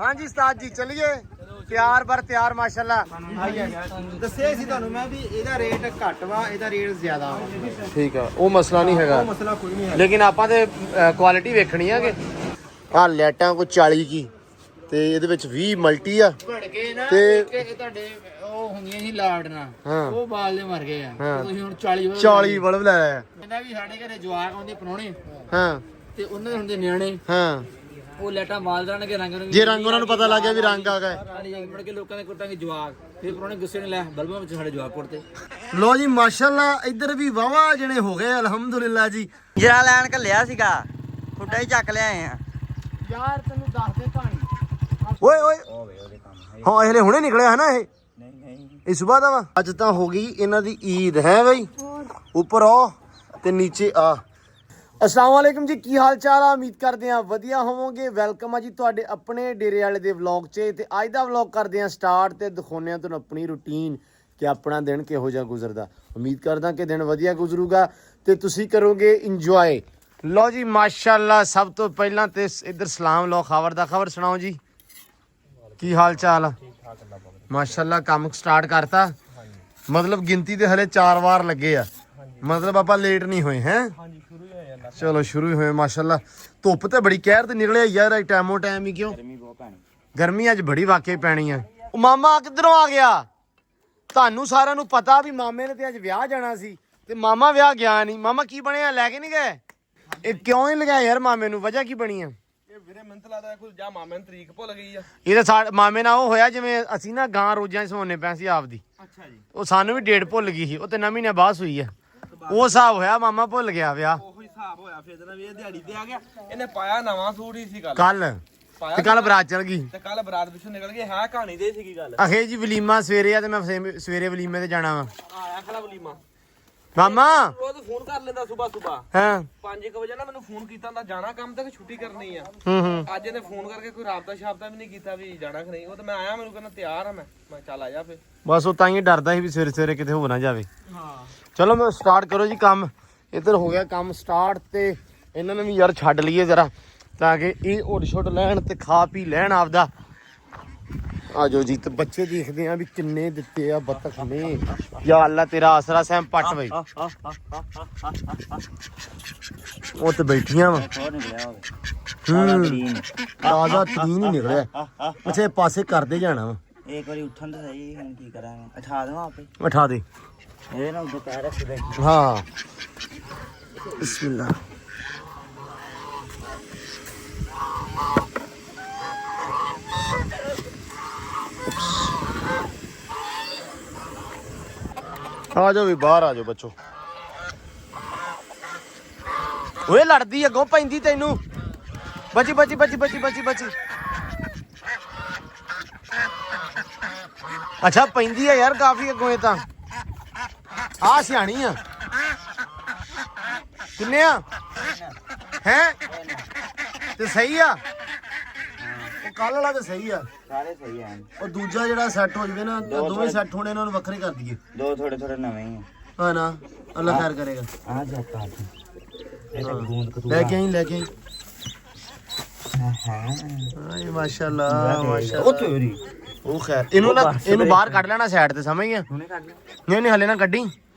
ਹਾਂਜੀ ਉਸਤਾਦ ਜੀ ਚਲਿਏ ਤਿਆਰ ਬਰ ਤਿਆਰ ਮਾਸ਼ਾਅੱਲਾ। ਦੱਸਿਆ ਸੀ ਤੁਹਾਨੂੰ ਮੈਂ ਵੀ ਇਹਦਾ ਰੇਟ ਘੱਟ ਵਾ, ਇਹਦਾ ਰੇਟ ਜ਼ਿਆਦਾ ਵਾ। ਠੀਕ ਆ, ਉਹ ਮਸਲਾ ਨਹੀਂ ਹੈਗਾ, ਉਹ ਮਸਲਾ ਕੋਈ ਨਹੀਂ ਹੈ, ਲੇਕਿਨ ਆਪਾਂ ਤੇ ਕੁਆਲਿਟੀ ਵੇਖਣੀ ਆ ਕਿ ਆ ਲਾਈਟਾਂ ਕੋਈ 40 ਕੀ ਤੇ ਇਹਦੇ ਵਿੱਚ 20 ਮਲਟੀ ਆ ਭੜਕੇ ਨਾ ਤੇ ਤੁਹਾਡੇ ਉਹ ਹੁੰਦੀਆਂ ਸੀ ਲਾੜਨਾ, ਹਾਂ ਉਹ ਬਾਲ ਦੇ ਮਰ ਗਏ ਆ। ਹਾਂ। ਤੁਸੀਂ ਹੁਣ 40 40 ਬਲਬ ਲੈ ਆਇਆ। ਕਹਿੰਦਾ ਵੀ ਸਾਡੇ ਘਰੇ ਜਵਾਕ ਆਉਂਦੇ ਪਰੋਣੇ ਹਾਂ ਤੇ ਉਹਨਾਂ ਦੇ ਹੁੰਦੇ ਨਿਆਣੇ, ਹਾਂ ਉਹ ਲੈਟਾਂ ਬਾਲ ਜਾਣਗੇ ਰੰਗ ਨੂੰ, ਜੇ ਰੰਗ ਉਹਨਾਂ ਨੂੰ ਪਤਾ ਲੱਗ ਗਿਆ ਵੀ ਰੰਗ ਆ ਗਿਆ। ਮੁੜ ਕੇ ਲੋਕਾਂ ਦੇ ਕੁੱਟਾਂਗੇ ਜਵਾਕ, ਫਿਰ ਪਰੋਣੇ ਗੁੱਸੇ ਨੇ ਲੈ ਬਲਬਾਂ ਵਿੱਚ ਸਾਡੇ ਜਵਾਕ ਕੁੱਟਦੇ। ਲੋ ਜੀ ਮਾਸ਼ਾਅੱਲਾ ਇੱਧਰ ਵੀ ਵਾਵਾ ਜਣੇ ਹੋ ਗਏ ਅਲਹਮਦੁਲਿਲਾ ਜੀ। ਜਰਾ ਲੈਣ ਘੱਲਿਆ ਸੀਗਾ, ਖੁੱਡਾ ਹੀ ਚੱਕ ਲਿਆਏ ਆ। ਯਾਰ ਤੈਨੂੰ ਦੱਸ ਦੇ ਕਹਾਣੀ। ਓਏ ਓਏ ਹਾਂ ਇਹਨੇ ਹੁਣੇ ਨਿਕਲਿਆ ਹੈ ਨਾ ਇਹ ਨਹੀਂ ਇਹ ਸਵੇਰ ਦਾ ਵਾ। ਅੱਜ ਤਾਂ ਹੋ ਗਈ ਇਹਨਾਂ ਦੀ ਈਦ ਹੈ ਬਈ। ਉੱਪਰ ਆ ਤੇ ਨੀਚੇ ਆ। अस्सलाम वालेकुम जी, की हाल चाल आ? उम्मीद करते हैं वधिया होवोगे। वेलकम है जी तुहाडे अपने डेरे वाले दे व्लॉग च। ते अज दा व्लॉग करते हैं स्टार्ट ते दिखाने तुहानूं अपनी रूटीन कि अपना दिन किहो जिहा गुजरदा। उम्मीद करदा कि दिन वधिया गुजरूगा ते तुसीं करोगे इंजॉय। लो जी माशाअल्लाह, सब तो पहलां ते इधर सलाम लो खबर दा। खबर सुनाओ जी, की हाल चाल आ? माशाअल्लाह काम स्टार्ट करता, मतलब गिनती ते हले 4 वार लगे आ, मतलब आपां लेट नहीं होए हैं। चलो शुरू ही हुए माशाल्लाह। धुप तो बड़ी कहर ते निकले यार टाइमो टाइम ही। क्यों गर्मी अज बड़ी वाकई पैनी है। मामा किधरों आ गया? ਤੁਹਾਨੂੰ ਸਾਰਿਆਂ ਨੂੰ ਪਤਾ ਵੀ ਮਾਮੇ ਨੇ ਤੇ ਅੱਜ ਵਿਆਹ ਜਾਣਾ ਸੀ ਤੇ ਮਾਮਾ ਵਿਆਹ ਗਿਆ ਨਹੀਂ। ਮਾਮਾ ਕੀ ਬਣਿਆ, ਲੈ ਕੇ ਨਹੀਂ ਗਏ? ਇਹ ਕਿਉਂ ਨਹੀਂ ਲਗਾਇਆ ਯਾਰ ਮਾਮੇ ਨੂੰ? ਵਜ੍ਹਾ ਕੀ ਬਣੀ ਆ? ਇਹ ਵੀਰੇ ਮੈਨੂੰ ਤਾਂ ਲੱਗਦਾ ਕੋਈ ਜਾਂ ਮਾਮੇ ਨੂੰ ਤਰੀਕ ਭੁੱਲ ਗਈ ਆ। ਇਹ ਤਾਂ ਮਾਮੇ ਨਾਲ ਉਹ ਹੋਇਆ ਜਿਵੇਂ ਅਸੀਂ ਨਾ ਗਾਂ ਰੋਜ਼ਾਂ ਸੋਨੇ ਪੈ ਸੀ ਆਪਦੀ। ਅੱਛਾ ਜੀ, ਉਹ ਸਾਨੂੰ ਵੀ ਡੇਟ ਭੁੱਲ ਗਈ ਸੀ। ਉਹ ਤੇ 9 ਮਹੀਨੇ ਬਾਅਦ ਹੋਈ ਆ। ਉਹ ਹਿਸਾਬ ਹੋਇਆ, ਮਾਮਾ ਭੁੱਲ ਗਿਆ ਵਿਆਹ। ਉਹੀ ਹਿਸਾਬ ਹੋਇਆ ਫਿਰ ਜਨਾ ਵੀ ਇਹ ਦਿਹਾੜੀ ਤੇ ਆ ਗਿਆ। ਇਹਨੇ ਪਾਇਆ ਨਵਾਂ ਸੂਟ ਹੀ ਸੀ ਕੱਲ ਤੇ ਕੱਲ ਬਰਾਤ ਚਲ ਗਈ ਤੇ ਕੱਲ ਬਰਾਤ ਪਿੱਛੋਂ ਨਿਕਲ ਗਏ। ਹਾਂ ਕਹਾਣੀ ਦੇ ਸੀਗੀ ਗੱਲ। ਅਖੇ ਜੀ ਵਲੀਮਾ ਸਵੇਰੇ ਆ ਤੇ ਮੈਂ ਸਵੇਰੇ ਵਲੀਮੇ ਤੇ ਜਾਣਾ ਵਾ। ਆਇਆ ਖੜਾ ਵਲੀਮਾ। ਮਾਮਾ ਉਹ ਤਾਂ ਫੋਨ ਕਰ ਲੈਂਦਾ ਸਵੇਰ ਹਾਂ 5 ਵਜੇ ਨਾ ਮੈਨੂੰ ਫੋਨ ਕੀਤਾ ਹੁੰਦਾ ਜਾਣਾ ਕੰਮ ਤੇ ਕਿ ਛੁੱਟੀ ਕਰਨੀ ਆ। ਹੂੰ ਅੱਜ ਇਹਨੇ ਫੋਨ ਕਰਕੇ ਕੋਈ ਰਾਬਤਾ ਸ਼ਾਬਤਾ ਵੀ ਨਹੀਂ ਕੀਤਾ ਵੀ ਜਾਣਾ ਕਿ ਨਹੀਂ। ਉਹ ਤਾਂ ਮੈਂ ਆਇਆ, ਮੈਨੂੰ ਕਹਿੰਦਾ ਤਿਆਰ ਆ। ਮੈਂ ਚੱਲ ਆ ਜਾ ਫਿਰ। ਬਸ ਉਹ ਤਾਂ ਹੀ ਡਰਦਾ ਸੀ ਵੀ ਸਵੇਰੇ ਸਵੇਰੇ ਕਿਤੇ ਹੋ ਨਾ ਜਾਵੇ। ਹਾਂ ਚਲੋ ਮੈਂ ਸਟਾਰਟ ਕਰੋ ਜੀ ਕੰਮ। ਇੱਧਰ ਹੋ ਗਿਆ ਕੰਮ ਸਟਾਰਟ ਤੇ ਇਹਨਾਂ ਨੂੰ ਵੀ ਯਾਰ ਛੱਡ ਲਈਏ ਜ਼ਰਾ ਤਾਂ ਕਿ ਇਹ ਉੱਡ ਛੁੱਟ ਲੈਣ ਤੇ ਖਾ ਪੀ ਲੈਣ ਆਪਦਾ। ਆ ਜਾਓ ਜੀ। ਤੇ ਬੱਚੇ ਦੇਖਦੇ ਆ ਵੀ ਕਿੰਨੇ ਦਿੱਤੇ ਆ ਬੱਤਖ ਨੇ। ਯਾ ਅੱਲਾ ਤੇਰਾ ਆਸਰਾ ਸਹਿਮ ਪੱਟ ਬਈ। ਉਹ ਤੇ ਬੈਠੀਆਂ ਵਾ। ਤਾਜ਼ਾ ਤਰੀਨ ਹੀ ਨਿਕਲਿਆ। ਅੱਛਾ ਪਾਸੇ ਕਰਦੇ ਜਾਣਾ ਵਾ। ਇੱਕ ਵਾਰੀ ਉੱਠਣ ਤਾਂ ਸਹੀ, ਹੁਣ ਕੀ ਕਰਾਂਗੇ? ਉਠਾ ਦੇਵਾਂ ਆਪੇ? ਉਠਾ ਦੇ। ਇਹ ਨਾ ਉੱਧਰ ਪੈਰ ਰੱਖ ਦੇ। ਹਾਂ ਬਿਸਮਿਲ੍ਲਾ। ਆ ਜਾਓ ਵੀ ਬਾਹਰ ਆ ਜਾਓ ਬੱਚੋ। ਓਏ ਲੜਦੀ ਅੱਗੋਂ ਪੈਂਦੀ ਤੈਨੂੰ। ਬੱਚੀ ਬੱਚੀ ਬੱਚੀ ਬੱਚੀ ਬੱਚੀ ਬੱਚੀ। ਅੱਛਾ ਪੈਂਦੀ ਆ ਯਾਰ ਕਾਫੀ ਅੱਗੋਂ। ਇਹ ਤਾਂ ਆ ਸਿਆਣੀ ਆ। ਕਿੰਨੇ ਆ ਹੈ ਤੇ ਸਹੀ ਆ? ਉਹ ਕੱਲ ਵਾਲਾ ਤੇ ਸਹੀ ਆ। ਸਾਰੇ ਸਹੀ ਹਨ। ਉਹ ਦੂਜਾ ਜਿਹੜਾ ਸੈੱਟ ਹੋ ਜਵੇ ਨਾ, ਦੋਵੇਂ ਸੈੱਟ ਹੋਣੇ, ਇਹਨਾਂ ਨੂੰ ਵੱਖਰੇ ਕਰ ਦਈਏ। ਦੋ ਥੋੜੇ ਥੋੜੇ ਨਵੇਂ ਹੀ ਹਾਂ ਨਾ, ਅੱਲਾ ਖੈਰ ਕਰੇਗਾ। ਆ ਜਾਤਾ ਇਹ ਤਾਂ ਗੂੰਦ ਕਤੂਰਾ ਲੈ ਕੇ ਆਈ ਲੈ ਕੇ ਆਈ। ਹਾਂ ਮਾਸ਼ਾਅੱਲਾ ਮਾਸ਼ਾਅੱਲਾ। ਉਹ ਤੇਰੀ ਉਹ ਖੈਰ ਇਹਨੂੰ ਨਾ, ਇਹਨੂੰ ਬਾਹਰ ਕੱਢ ਲੈਣਾ ਸਾਈਡ ਤੇ, ਸਮਝ ਗਿਆ? ਹੁਣੇ ਕੱਢ ਲੈ। ਨਹੀਂ ਨਹੀਂ ਹਲੇ ਨਾ ਕੱਢੀ,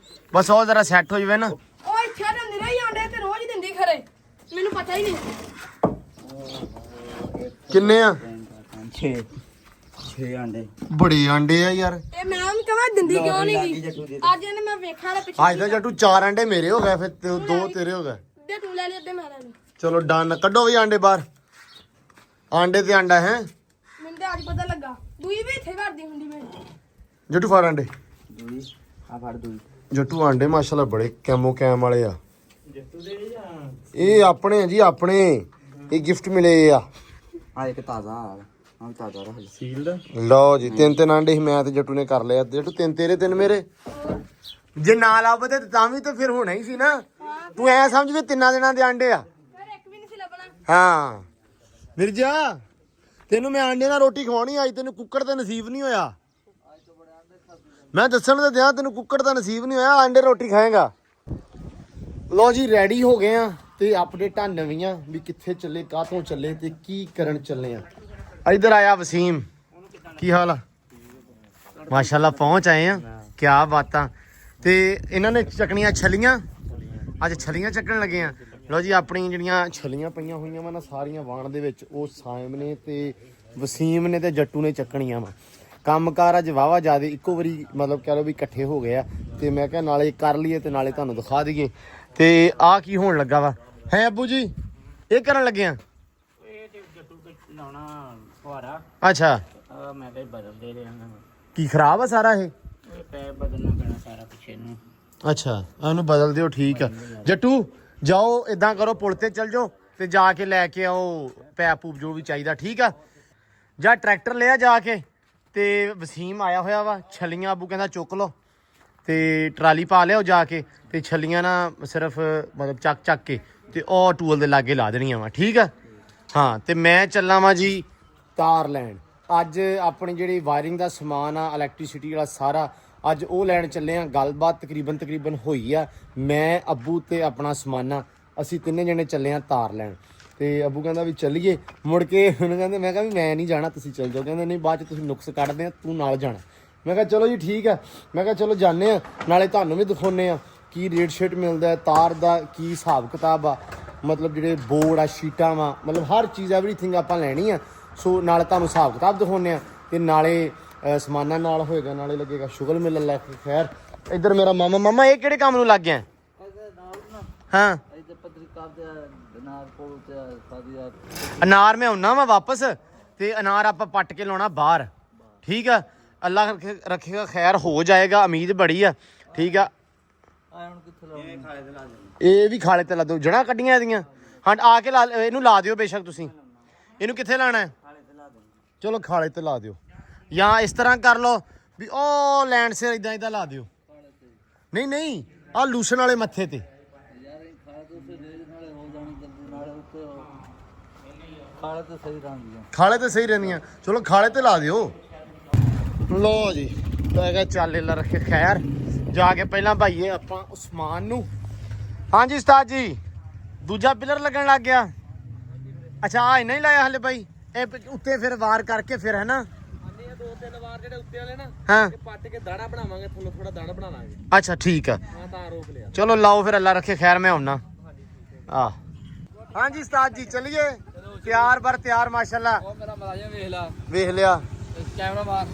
ਬਸ ਉਹ ਜਰਾ ਸੈੱਟ ਹੋ ਜਵੇ ਨਾ। ਉਹ ਇੱਥੇ ਦਿੰਦੀ ਰਹੀ ਆਂਡੇ ਤੇ ਰੋਜ਼ ਦਿੰਦੀ ਖਰੇ, ਮੈਨੂੰ ਪਤਾ ਹੀ ਨਹੀਂ। ਕਿੰਨੇ ਆ? 6 ਆਂਡੇ। ਬੜੇ ਆਂਡੇ ਆ ਯਾਰ। ਇਹ ਮੈਂ ਵੀ ਕਹਾਂ ਦਿੰਦੀ ਕਿਉਂ ਨਹੀਂ ਗਈ? ਅੱਜ ਇਹਨੇ ਮੈਂ ਵੇਖਿਆ ਨਾ ਪਿੱਛੇ। ਅੱਜ ਤਾਂ ਜੱਟੂ 4 ਆਂਡੇ ਮੇਰੇ ਹੋ ਗਏ, ਫਿਰ 2 ਤੇਰੇ ਹੋ ਗਏ। ਦੇ ਤੂੰ ਲੈ ਲੈ, ਅੱਧੇ ਮੈਂ ਲੈ ਲਈ। ਚਲੋ ਡਨ। ਕੱਢੋ ਵੀ ਆਂਡੇ ਬਾਹਰ। ਆਂਡੇ ਤੇ ਆਂਡਾ ਹੈ। ਮੈਨੂੰ ਤਾਂ ਅੱਜ ਪਤਾ ਲੱਗਾ। ਦੂਈ ਵੀ ਇੱਥੇ ਕਰਦੀ ਹੁੰਦੀ ਮੈਂ। ਜੱਟੂ ਫੜ ਆਂਡੇ। ਦੂਈ ਆ ਫੜ ਦੂਈ। ਜੱਟੂ ਆਂਡੇ ਮਾਸ਼ਾਅੱਲਾ ਬੜੇ ਕੈਮੋ ਕੈਮ ਵਾਲੇ ਆ। ਇਹ ਆਪਣੇ ਆ ਜੀ, ਆਪਣੇ। ਇਹ ਗਿਫਟ ਮਿਲੇ ਆ। ਆ ਇੱਕ ਤਾਜ਼ਾ ਆ ਤਾਜ਼ਾ ਰਹਾ ਸੀਲਡ। ਲਓ ਜੀ 3 ਆਂਡੇ ਸੀ ਮੈਂ ਤੇ ਜੱਟੂ ਨੇ ਕਰ ਲਿਆ। ਜੱਟੂ 3 ਤੇਰੇ 3 ਮੇਰੇ। ਜੇ ਨਾ ਲੱਭਦੇ ਤਾਂ ਵੀ ਤਾਂ ਫਿਰ ਹੋਣਾ ਹੀ ਸੀ ਨਾ। ਤੂੰ ਐ ਸਮਝ ਵੀ 3 ਦਿਨਾਂ ਦੇ ਆਂਡੇ ਆ। ਫਿਰ ਇੱਕ ਵੀ ਨਹੀਂ ਸੀ ਲੱਭਣਾ। ਹਾਂ ਮਿਰਜ਼ਾ, ਤੈਨੂੰ ਮੈਂ ਆਂਡੇ ਨਾਲ ਰੋਟੀ ਖਵਾਉਣੀ। ਅੱਜ ਤੈਨੂੰ ਕੁੱਕੜ ਤਾਂ ਨਸੀਬ ਨਹੀਂ ਹੋਇਆ। ਮੈਂ ਦੱਸਣ ਤੇ ਦਿਆਂ ਤੈਨੂੰ ਕੁੱਕੜ ਤਾਂ ਨਸੀਬ ਨਹੀਂ ਹੋਇਆ। ਆਂਡੇ ਰੋਟੀ ਖਾਏਗਾ। ਲਓ ਜੀ ਰੈਡੀ ਹੋ ਗਏ ਆ ਤੇ ਅਪਡੇਟਾਂ ਨਵੀਆਂ ਵੀ ਕਿੱਥੇ ਚੱਲੇ, ਕਾਹਤੋਂ ਚੱਲੇ ਤੇ ਕੀ ਕਰਨ ਚੱਲੇ ਆ। ਇੱਧਰ ਆਇਆ ਵਸੀਮ, ਕੀ ਹਾਲ ਆ? ਮਾਸ਼ਾਅੱਲਾ ਪਹੁੰਚ ਆਏ ਆ, ਕਿਆ ਬਾਤਾਂ। ਤੇ ਇਹਨਾਂ ਨੇ ਚੱਕਣੀਆਂ ਛਲੀਆਂ, ਅੱਜ ਛਲੀਆਂ ਚੱਕਣ ਲੱਗੇ ਆ। ਲਓ ਜੀ ਆਪਣੀ ਜਿਹੜੀਆਂ ਛਲੀਆਂ ਪਈਆਂ ਹੋਈਆਂ ਵਾ ਨਾ ਸਾਰੀਆਂ ਵਾਣ ਦੇ ਵਿੱਚ, ਉਹ ਸਾਇਮ ਨੇ ਤੇ ਵਸੀਮ ਨੇ ਤੇ ਜੱਟੂ ਨੇ ਚੱਕਣੀਆਂ ਵਾ। ਕੰਮਕਾਰ ਅੱਜ ਵਾਹਵਾ ਜ਼ਿਆਦਾ ਇੱਕੋ ਵਾਰੀ ਮਤਲਬ ਕਹਿ ਲਓ ਵੀ ਇਕੱਠੇ ਹੋ ਗਏ ਆ, ਤੇ ਮੈਂ ਕਿਹਾ ਨਾਲੇ ਕਰ ਲਈਏ ਤੇ ਨਾਲੇ ਤੁਹਾਨੂੰ ਦਿਖਾ ਦਈਏ। ਤੇ ਆਹ ਕੀ ਹੋਣ ਲੱਗਾ ਵਾ ਹੈ ਅੱਬੂ ਜੀ? ਇਹ ਕਰਨ ਲੱਗੇ ਆ? ਇਹ ਤੇ ਜੱਟੂ ਕੇ ਲਾਉਣਾ ਫੁਹਾਰਾ। ਅੱਛਾ, ਮੈਂ ਕਿਹਾ ਬਦਲ ਦੇ ਰਿਹਾ ਕੀ ਖਰਾਬ ਆ ਸਾਰਾ ਇਹ? ਇਹ ਪੈਪ ਬਦਲਣਾ ਪੈਣਾ ਸਾਰਾ ਪਿੱਛੇ ਨੂੰ। ਅੱਛਾ, ਇਹਨੂੰ ਬਦਲ ਦਿਓ, ਠੀਕ ਆ। ਜੱਟੂ ਜਾਓ, ਇਦਾਂ ਕਰੋ ਪੁਲ ਤੇ ਚੱਲ ਜਾਓ ਤੇ ਜਾ ਕੇ ਲੈ ਕੇ ਆਓ ਪੈਪ ਪੂਪ ਜੋ ਵੀ ਚਾਹੀਦਾ, ਠੀਕ ਆ? ਜਾਂ ਟਰੈਕਟਰ ਲਿਆ ਜਾ ਕੇ। ਤੇ ਵਸੀਮ ਆਇਆ ਹੋਇਆ ਵਾ, ਛਲੀਆਂ ਅੱਬੂ ਕਹਿੰਦਾ ਚੁੱਕ ਲਓ ਤੇ ਟਰਾਲੀ ਪਾ ਲਿਆਓ ਜਾ ਕੇ, ਤੇ ਛਲੀਆਂ ਨਾ ਸਿਰਫ ਮਤਲਬ ਚੱਕ ਕੇ ਤੇ ਉਹ ਟੂਲ ਦੇ ਲਾਗੇ ਲਾ ਦੇਣੀਆਂ ਵਾ, ਠੀਕ ਆ? ਹਾਂ, ਤੇ ਮੈਂ ਚੱਲਾਂ ਵਾਂ ਜੀ ਤਾਰ ਲੈਣ। ਅੱਜ ਆਪਣੀ ਜਿਹੜੀ ਵਾਇਰਿੰਗ ਦਾ ਸਮਾਨ ਆ, ਇਲੈਕਟ੍ਰਿਸਿਟੀ ਵਾਲਾ ਸਾਰਾ, ਅੱਜ ਉਹ ਲੈਣ ਚੱਲੇ ਆ। ਗੱਲਬਾਤ ਤਕਰੀਬਨ ਹੋਈ ਆ। ਮੈਂ ਅੱਬੂ ਤੇ ਆਪਣਾ ਸਮਾਨਾ, ਅਸੀਂ ਤਿੰਨੇ ਜਣੇ ਚੱਲੇ ਆ ਤਾਰ ਲੈਣ। ਤੇ ਅੱਬੂ ਕਹਿੰਦਾ ਵੀ ਚੱਲੀਏ, ਮੁੜ ਕੇ ਉਹਨੂੰ ਕਹਿੰਦੇ, ਮੈਂ ਕਿਹਾ ਵੀ ਮੈਂ ਨਹੀਂ ਜਾਣਾ, ਤੁਸੀਂ ਚੱਲ ਜਾਓ। ਕਹਿੰਦੇ ਨਹੀਂ, ਬਾਅਦ 'ਚ ਤੁਸੀਂ ਨੁਕਸ ਕੱਢਦੇ ਆ, ਤੂੰ ਨਾਲ ਜਾਣਾ। ਮੈਂ ਕਿਹਾ ਚਲੋ ਜੀ ਠੀਕ ਆ। ਮੈਂ ਕਿਹਾ ਚਲੋ ਜਾਂਦੇ ਆ, ਨਾਲੇ ਤੁਹਾਨੂੰ ਵੀ ਦਿਖਾਉਂਦੇ ਆ ਕੀ ਰੇਟ ਸ਼ੇਟ ਮਿਲਦਾ ਹੈ, ਤਾਰ ਦਾ ਕੀ ਹਿਸਾਬ ਕਿਤਾਬ ਆ, ਮਤਲਬ ਜਿਹੜੇ ਬੋਰਡ ਆ, ਸ਼ੀਟਾਂ ਵਾ, ਮਤਲਬ ਹਰ ਚੀਜ਼ ਐਵਰੀਥਿੰਗ ਆਪਾਂ ਲੈਣੀ ਆ। ਸੋ ਨਾਲੇ ਤੁਹਾਨੂੰ ਹਿਸਾਬ ਕਿਤਾਬ ਦਿਖਾਉਂਦੇ ਆ, ਤੇ ਨਾਲੇ ਸਮਾਨਾਂ ਨਾਲ ਹੋਏਗਾ, ਨਾਲੇ ਲੱਗੇਗਾ ਸ਼ੁਗਲ ਮਿਲਣ ਲੈ ਕੇ। ਖੈਰ ਇੱਧਰ ਮੇਰਾ ਮਾਮਾ ਇਹ ਕਿਹੜੇ ਕੰਮ ਨੂੰ ਲੱਗ ਗਿਆ? ਹਾਂ, ਅਨਾਰ ਮੈਂ ਆਉਣਾ ਵਾ ਵਾਪਸ, ਤੇ ਅਨਾਰ ਆਪਾਂ ਪੱਟ ਕੇ ਲਾਉਣਾ ਬਾਹਰ, ਠੀਕ ਆ? ਅੱਲਾ ਰੱਖੇਗਾ ਖੈਰ ਹੋ ਜਾਏਗਾ, ਉਮੀਦ ਬੜੀ ਆ, ਠੀਕ ਆ? ਇਹ ਵੀ ਖਾਲੇ ਤੇ ਲਾ ਦਿਓ, ਜੜ੍ਹਾਂ ਕੱਢੀਆਂ ਇਹਦੀਆਂ। ਹਾਂ, ਆ ਕੇ ਲਾ, ਇਹਨੂੰ ਲਾ ਦਿਓ ਬੇਸ਼ੱਕ। ਤੁਸੀਂ ਇਹਨੂੰ ਕਿੱਥੇ ਲਾਣਾ ਹੈ? ਚਲੋ ਖਾਲੇ ਤੇ ਲਾ ਦਿਓ, ਜਾਂ ਇਸ ਤਰ੍ਹਾਂ ਕਰ ਲਓ ਵੀ ਉਹ ਲੈਂਡ ਸੇ ਇਦਾਂ ਲਾ ਦਿਓ। ਨਹੀਂ, ਆਹ ਲੂਸਣ ਵਾਲੇ ਮੱਥੇ ਤੇ ਖਾਲੇ ਤੇ ਸਹੀ ਰਹਿੰਦੀਆਂ। ਚਲੋ ਖਾਲੇ ਤੇ ਲਾ ਦਿਓ। ਲੋ ਜੀ, ਮੈਂ ਕਿਹਾ ਚੱਲ ਲਾ ਰੱਖੇ ਖੈਰ, ਜਾ ਕੇ ਪਹਿਲਾਂ ਭਾਈਏ ਆਪਾਂ ਉਸਮਾਨ ਨੂੰ। ਹਾਂਜੀ ਉਸਤਾਦ ਜੀ, ਦੂਜਾ ਪਿਲਰ ਲੱਗਣ ਲੱਗ ਗਿਆ। ਅੱਛਾ, ਆ ਨਹੀਂ ਲਾਇਆ ਹਲੇ ਭਾਈ? ਇਹ ਉੱਤੇ ਫਿਰ ਵਾਰ ਕਰਕੇ ਫਿਰ ਹੈ ਨਾ, ਦੋ ਤਿੰਨ ਵਾਰ ਜਿਹੜੇ ਉੱਤੇ ਵਾਲੇ ਨਾ ਹਾਂ ਪੱਟ ਕੇ ਦਾਣਾ ਬਣਾਵਾਂਗੇ, ਥੋੜਾ ਦਾਣਾ ਬਣਾ ਲਾਂਗੇ। ਅੱਛਾ ਠੀਕ ਆ, ਹਾਂ ਤਾਂ ਰੋਕ ਲਿਆ। ਚਲੋ ਲਾਓ ਫਿਰ, ਅੱਲਾ ਰੱਖੇ ਖੈਰ, ਮੈਂ ਆਉਣਾ। ਆ ਹਾਂਜੀ ਉਸਤਾਦ ਜੀ, ਚੱਲੀਏ? ਤਿਆਰ ਬਰ ਤਿਆਰ ਮਾਸ਼ਾਅੱਲਾ। ਉਹ ਮੇਰਾ ਮਲਾਜਾ ਵੇਖ ਲਿਆ ਕੈਮਰਾ ਮਾਰ।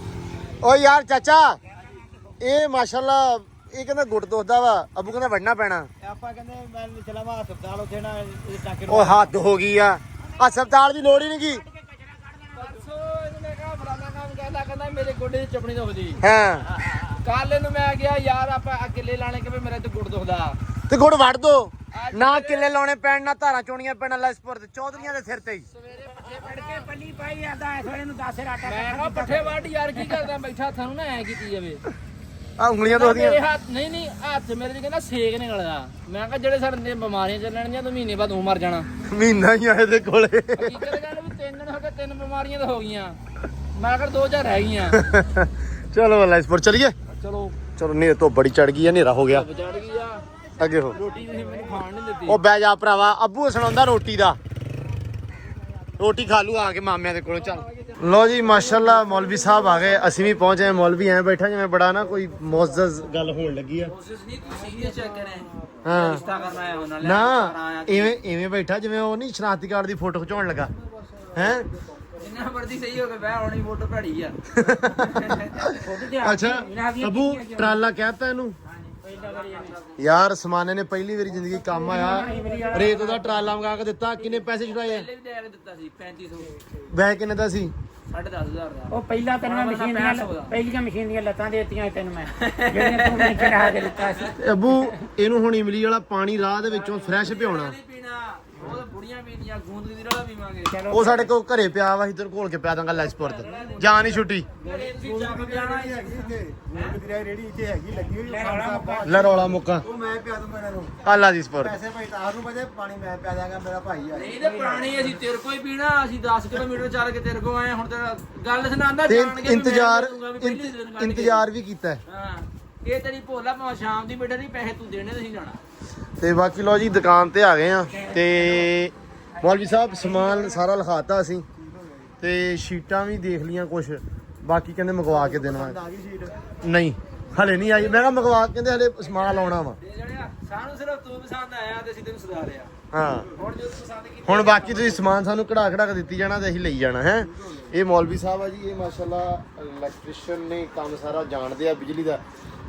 ਓ ਯਾਰ ਚਾਚਾ, ਇਹ ਮਾਸ਼ਾਅੱਲਾ ਇਹ ਕਹਿੰਦਾ ਗੁੱਟ ਦੁਖਦਾ ਵਾ, ਅੱਬੂ ਕਹਿੰਦਾ ਵੜਨਾ ਪੈਣਾ। ਆਪਾਂ ਕਹਿੰਦੇ ਮੈਂ ਚਲਾ ਵਾ ਹਸਪਤਾਲ ਉੱਥੇ ਨਾ ਇਹ ਟਾਕੇ ਉਹ ਹੱਦ ਹੋ ਗਈ ਆ, ਹਸਪਤਾਲ ਦੀ ਲੋੜ ਹੀ ਨਹੀਂ ਗੀ। ਪਰਸੋਂ ਇਹਨੂੰ ਮੈਂ ਕਿਹਾ ਫਲਾਣਾ ਕੰਮ ਕਹਿੰਦਾ ਮੇਰੇ ਗੋਡੇ ਦੀ ਚਪਣੀ ਦੁਖਦੀ। ਹਾਂ, ਕੱਲ ਇਹਨੂੰ ਮੈਂ ਗਿਆ ਯਾਰ ਆਪਾਂ ਕਿੱਲੇ ਲਾਣੇ ਕਿ ਮੇਰੇ ਤੇ ਗੁੱਟ ਦੁਖਦਾ, ਤੇ ਗੁੜ ਵੜ ਦੋ ਨਾ, ਕਿੱਲੇ ਲਾਉਣੇ ਪੈਣ ਨਾ ਧਾਰਾਂ ਚੋਣੀਆਂ ਪੈਣ, ਲਸਪੁਰ ਤੇ ਚੌਧਰੀਆਂ ਦੇ ਸਿਰ ਤੇ ਹੀ। ਫੜ ਕੇ ਪੱਲੀ ਪਾਈ ਜਾਂਦਾ ਐ, ਥੋੜੇ ਨੂੰ 10 ਰਾਟਾ। ਮੈਂ ਕਿਹਾ ਪੱਠੇ ਵੱਢ ਯਾਰ, ਕੀ ਕਰਦਾ ਬੈਠਾ, ਤੁਹਾਨੂੰ ਨਾ ਐ ਕੀਤੀ ਜਾਵੇ। ਆ ਉਂਗਲੀਆਂ ਦੁਖਦੀਆਂ। ਮੇਰੇ ਹੱਥ ਨਹੀਂ ਹੱਥ ਮੇਰੇ ਕਹਿੰਦਾ ਸੇਕ ਨਿਕਲਦਾ। ਮੈਂ ਕਿਹਾ ਜਿਹੜੇ ਸਾਡੇ ਬਿਮਾਰੀਆਂ ਚੱਲਣਗੀਆਂ ਤੂੰ ਮਹੀਨੇ ਬਾਅਦ ਤੂੰ ਮਰ ਜਾਣਾ। ਮਹੀਨਾ ਹੀ ਆਏ ਦੇ ਕੋਲੇ। ਹਕੀਕਤ ਗੱਲ ਵੀ 3 ਦਿਨ ਹੋ ਗਏ, 3 ਬਿਮਾਰੀਆਂ ਤਾਂ ਹੋ ਗਈਆਂ, ਮੈਂ ਕਿਹਾ 2000 ਰਹਿ ਗਈਆਂ। ਚਲੋ ਲਸਪੁਰ ਚਲੀਏ। ਚਲੋ ਚਲੋ ਨੇਰੇ ਤੋਂ ਬੜੀ ਚੜ ਗਈ ਆ, ਹਨੇਰਾ ਹੋ ਗਿਆ। ਚੜ ਗਈ ਆ ਅੱਗੇ ਹੋ, ਰੋਟੀ ਤੁਸੀਂ ਮੈਨੂੰ ਖਾਣ ਨਹੀਂ ਦਿੱਤੀ। ਉਹ ਬਹਿ ਜਾ ਭਰਾਵਾ, ਅੱਬੂ ਸੁਣਾਉਂਦਾ ਰੋਟੀ ਦਾ। ਰੋਟੀ ਖਾ ਲੂ ਆ ਕੇ ਮਾਮਿਆਂ ਦੇ ਕੋਲੋਂ। ਚੱਲ ਲੋ ਜੀ, ਮਾਸ਼ਾਅੱਲਾ ਮੌਲਵੀ ਸਾਹਿਬ ਆ ਗਏ, ਅਸੀਂ ਵੀ ਪਹੁੰਚੇ। ਮੌਲਵੀ ਐ ਬੈਠਾ ਜਿਵੇਂ ਬੜਾ ਨਾ ਕੋਈ ਮੌਜ਼ਜ਼ ਗੱਲ ਹੋਣ ਲੱਗੀ ਆ। ਹਾਂ ਨਾ, ਇਵੇਂ ਬੈਠਾ ਜਿਵੇਂ ਉਹ ਨਹੀਂ ਸ਼ਨਾਖਤੀ ਕਾਰਡ ਦੀ ਫੋਟੋ ਖਿਚਾਉਣ ਲੱਗਾ ਹੈ। ਜਿੰਨਾ ਮਰਜ਼ੀ ਸਹੀ ਹੋ ਕੇ ਬਹਿ, ਆਉਣੀ ਫੋਟੋ ਭੜੀ ਆ। ਅੱਛਾ ਅੱਬੂ, ਟਰਾਲਾ ਕਹਿਤਾ ਇਹਨੂੰ ਯਾਰ? ਸਮਾਨੇ ਨੇ ਪਹਿਲੀ ਵਾਰੀ ਜ਼ਿੰਦਗੀ ਕੰਮ ਆਇਆ, ਰੇਤ ਦਾ ਟਰਾਲਾ ਮੰਗਾ ਕੇ ਦਿੱਤਾ। ਕਿੰਨੇ ਪੈਸੇ ਛੁਡਾਏ? ਦਿੱਤਾ ਸੀ 3500। ਵੈਸੇ ਕਿੰਨੇ ਦਾ ਸੀ? 10,500 ਦਾ। ਉਹ ਪਹਿਲਾਂ ਤੈਨੂੰ ਮਸ਼ੀਨ ਦੀਆਂ ਪਹਿਲੀਆਂ ਮਸ਼ੀਨ ਦੀਆਂ ਲੱਤਾਂ ਦੇਤੀਆਂ ਤੈਨੂੰ ਮੈਂ, ਜਿਹੜੀਆਂ ਤੂੰ ਮੈਨੂੰ ਚੜਾ ਕੇ ਦਿੱਤਾ ਸੀ। ਤੇ ਅੱਬੂ, ਇਹਨੂੰ ਹੁਣ ਇਮਲੀ ਵਾਲਾ ਪਾਣੀ ਰਾਹ ਦੇ ਵਿੱਚੋਂ ਫਰੈਸ਼ ਪਿਆਉਣਾ। ਪੀਣਾ ਉਹ ਤਾਂ ਬੁੜੀਆਂ ਪੀਂਦੀਆਂ, ਗੂੰਦ ਦੀ ਵਾਲਾ ਪੀਵਾਂਗੇ। ਉਹ ਸਾਡੇ ਕੋਲ ਘਰੇ ਪਿਆ ਵਾ, ਇੱਧਰ ਘੋਲ ਕੇ ਪਿਆ ਦਾਂਗਾ ਲੈਸਪੁਰ ਤੇ। ਜਾਨ ਹੀ ਛੁੱਟੀ। ਰੇੜੀ ਇੱਥੇ ਹੈਗੀ ਲੱਗੀ ਹੋਈ, ਲੈ ਰੌਲਾ ਮੁੱਕਾ, ਉਹ ਮੈਂ ਪਿਆ ਦੂੰਗਾ ਇਹਨਾਂ ਨੂੰ। ਅੱਲਾ ਦੀ ਸਪੁਰ। ਪੈਸੇ ਭਾਈ ਤਾਰ ਨੂੰ ਬਜੇ, ਪਾਣੀ ਮੈਂ ਪਿਆ ਦਿਆਂਗਾ, ਮੇਰਾ ਭਾਈ ਆ। ਨਹੀਂ ਤੇ ਪੁਰਾਣੀ ਅਸੀਂ ਤੇਰੇ ਕੋਲ ਹੀ ਪੀਣਾ, ਅਸੀਂ 10 ਕਿਲੋਮੀਟਰ ਚੱਲ ਕੇ ਤੇਰੇ ਕੋਲ ਆਏ। ਹੁਣ ਤੇਰਾ ਗੱਲ ਸੁਣਾਉਂਦਾ ਤੇ ਜਾਣ ਕੇ ਇੰਤਜ਼ਾਰ ਵੀ ਕੀਤਾ। ਹਾਂ, ਇਹ ਤੇਰੀ ਭੋਲਾ ਭਾਵੇਂ ਸ਼ਾਮ ਦੀ ਬੈਠਾ ਨਹੀਂ, ਪੈਸੇ ਤੂੰ ਦੇਣੇ ਨਹੀਂ ਜਾਣਾ। ਤੇ ਬਾਕੀ ਲੋ ਜੀ, ਦੁਕਾਨ ਤੇ ਆ ਗਏ ਆ। ਤੇ ਮੌਲਵੀ ਸਾਹਿਬ ਸਮਾਨ ਸਾਰਾ ਲਿਖਾਤਾ ਅਸੀਂ, ਤੇ ਸ਼ੀਟਾਂ ਵੀ ਦੇਖ ਲੀਆਂ ਕੁਝ, ਬਾਕੀ ਕਹਿੰਦੇ ਮੰਗਵਾ ਕੇ ਦੇਣਾ। ਆ ਗਈ ਸ਼ੀਟ ਨਹੀਂ ਹਲੇ ਨਹੀਂ ਆਈ, ਮੈਂ ਕਿਹਾ ਮੰਗਵਾ ਕੇ ਕਹਿੰਦੇ ਹਲੇ ਸਮਾਨ ਲਾਉਣਾ ਵਾ। ਸਾਨੂੰ ਸਿਰਫ ਤੂੰ ਪਸੰਦ ਆਇਆ ਤੇ ਅਸੀਂ ਤੈਨੂੰ ਸੁਧਾਰਿਆ। ਹਾਂ ਹੁਣ ਜੋ ਪਸੰਦ ਕੀਤੀ ਹੁਣ ਬਾਕੀ ਤੁਸੀਂ ਸਮਾਨ ਸਾਨੂੰ ਕਢਾ ਕੇ ਦਿੱਤੀ ਜਾਣਾ ਤੇ ਅਸੀਂ ਲਈ ਜਾਣਾ ਹੈ। ਇਹ ਮੌਲਵੀ ਸਾਹਿਬ ਆ ਜੀ, ਇਹ ਮਾਸ਼ਾਅੱਲਾ ਇਲੈਕਟ੍ਰੀਸ਼ੀਅਨ ਨੇ, ਕੰਮ ਸਾਰਾ ਜਾਣਦੇ ਆ ਬਿਜਲੀ ਦਾ।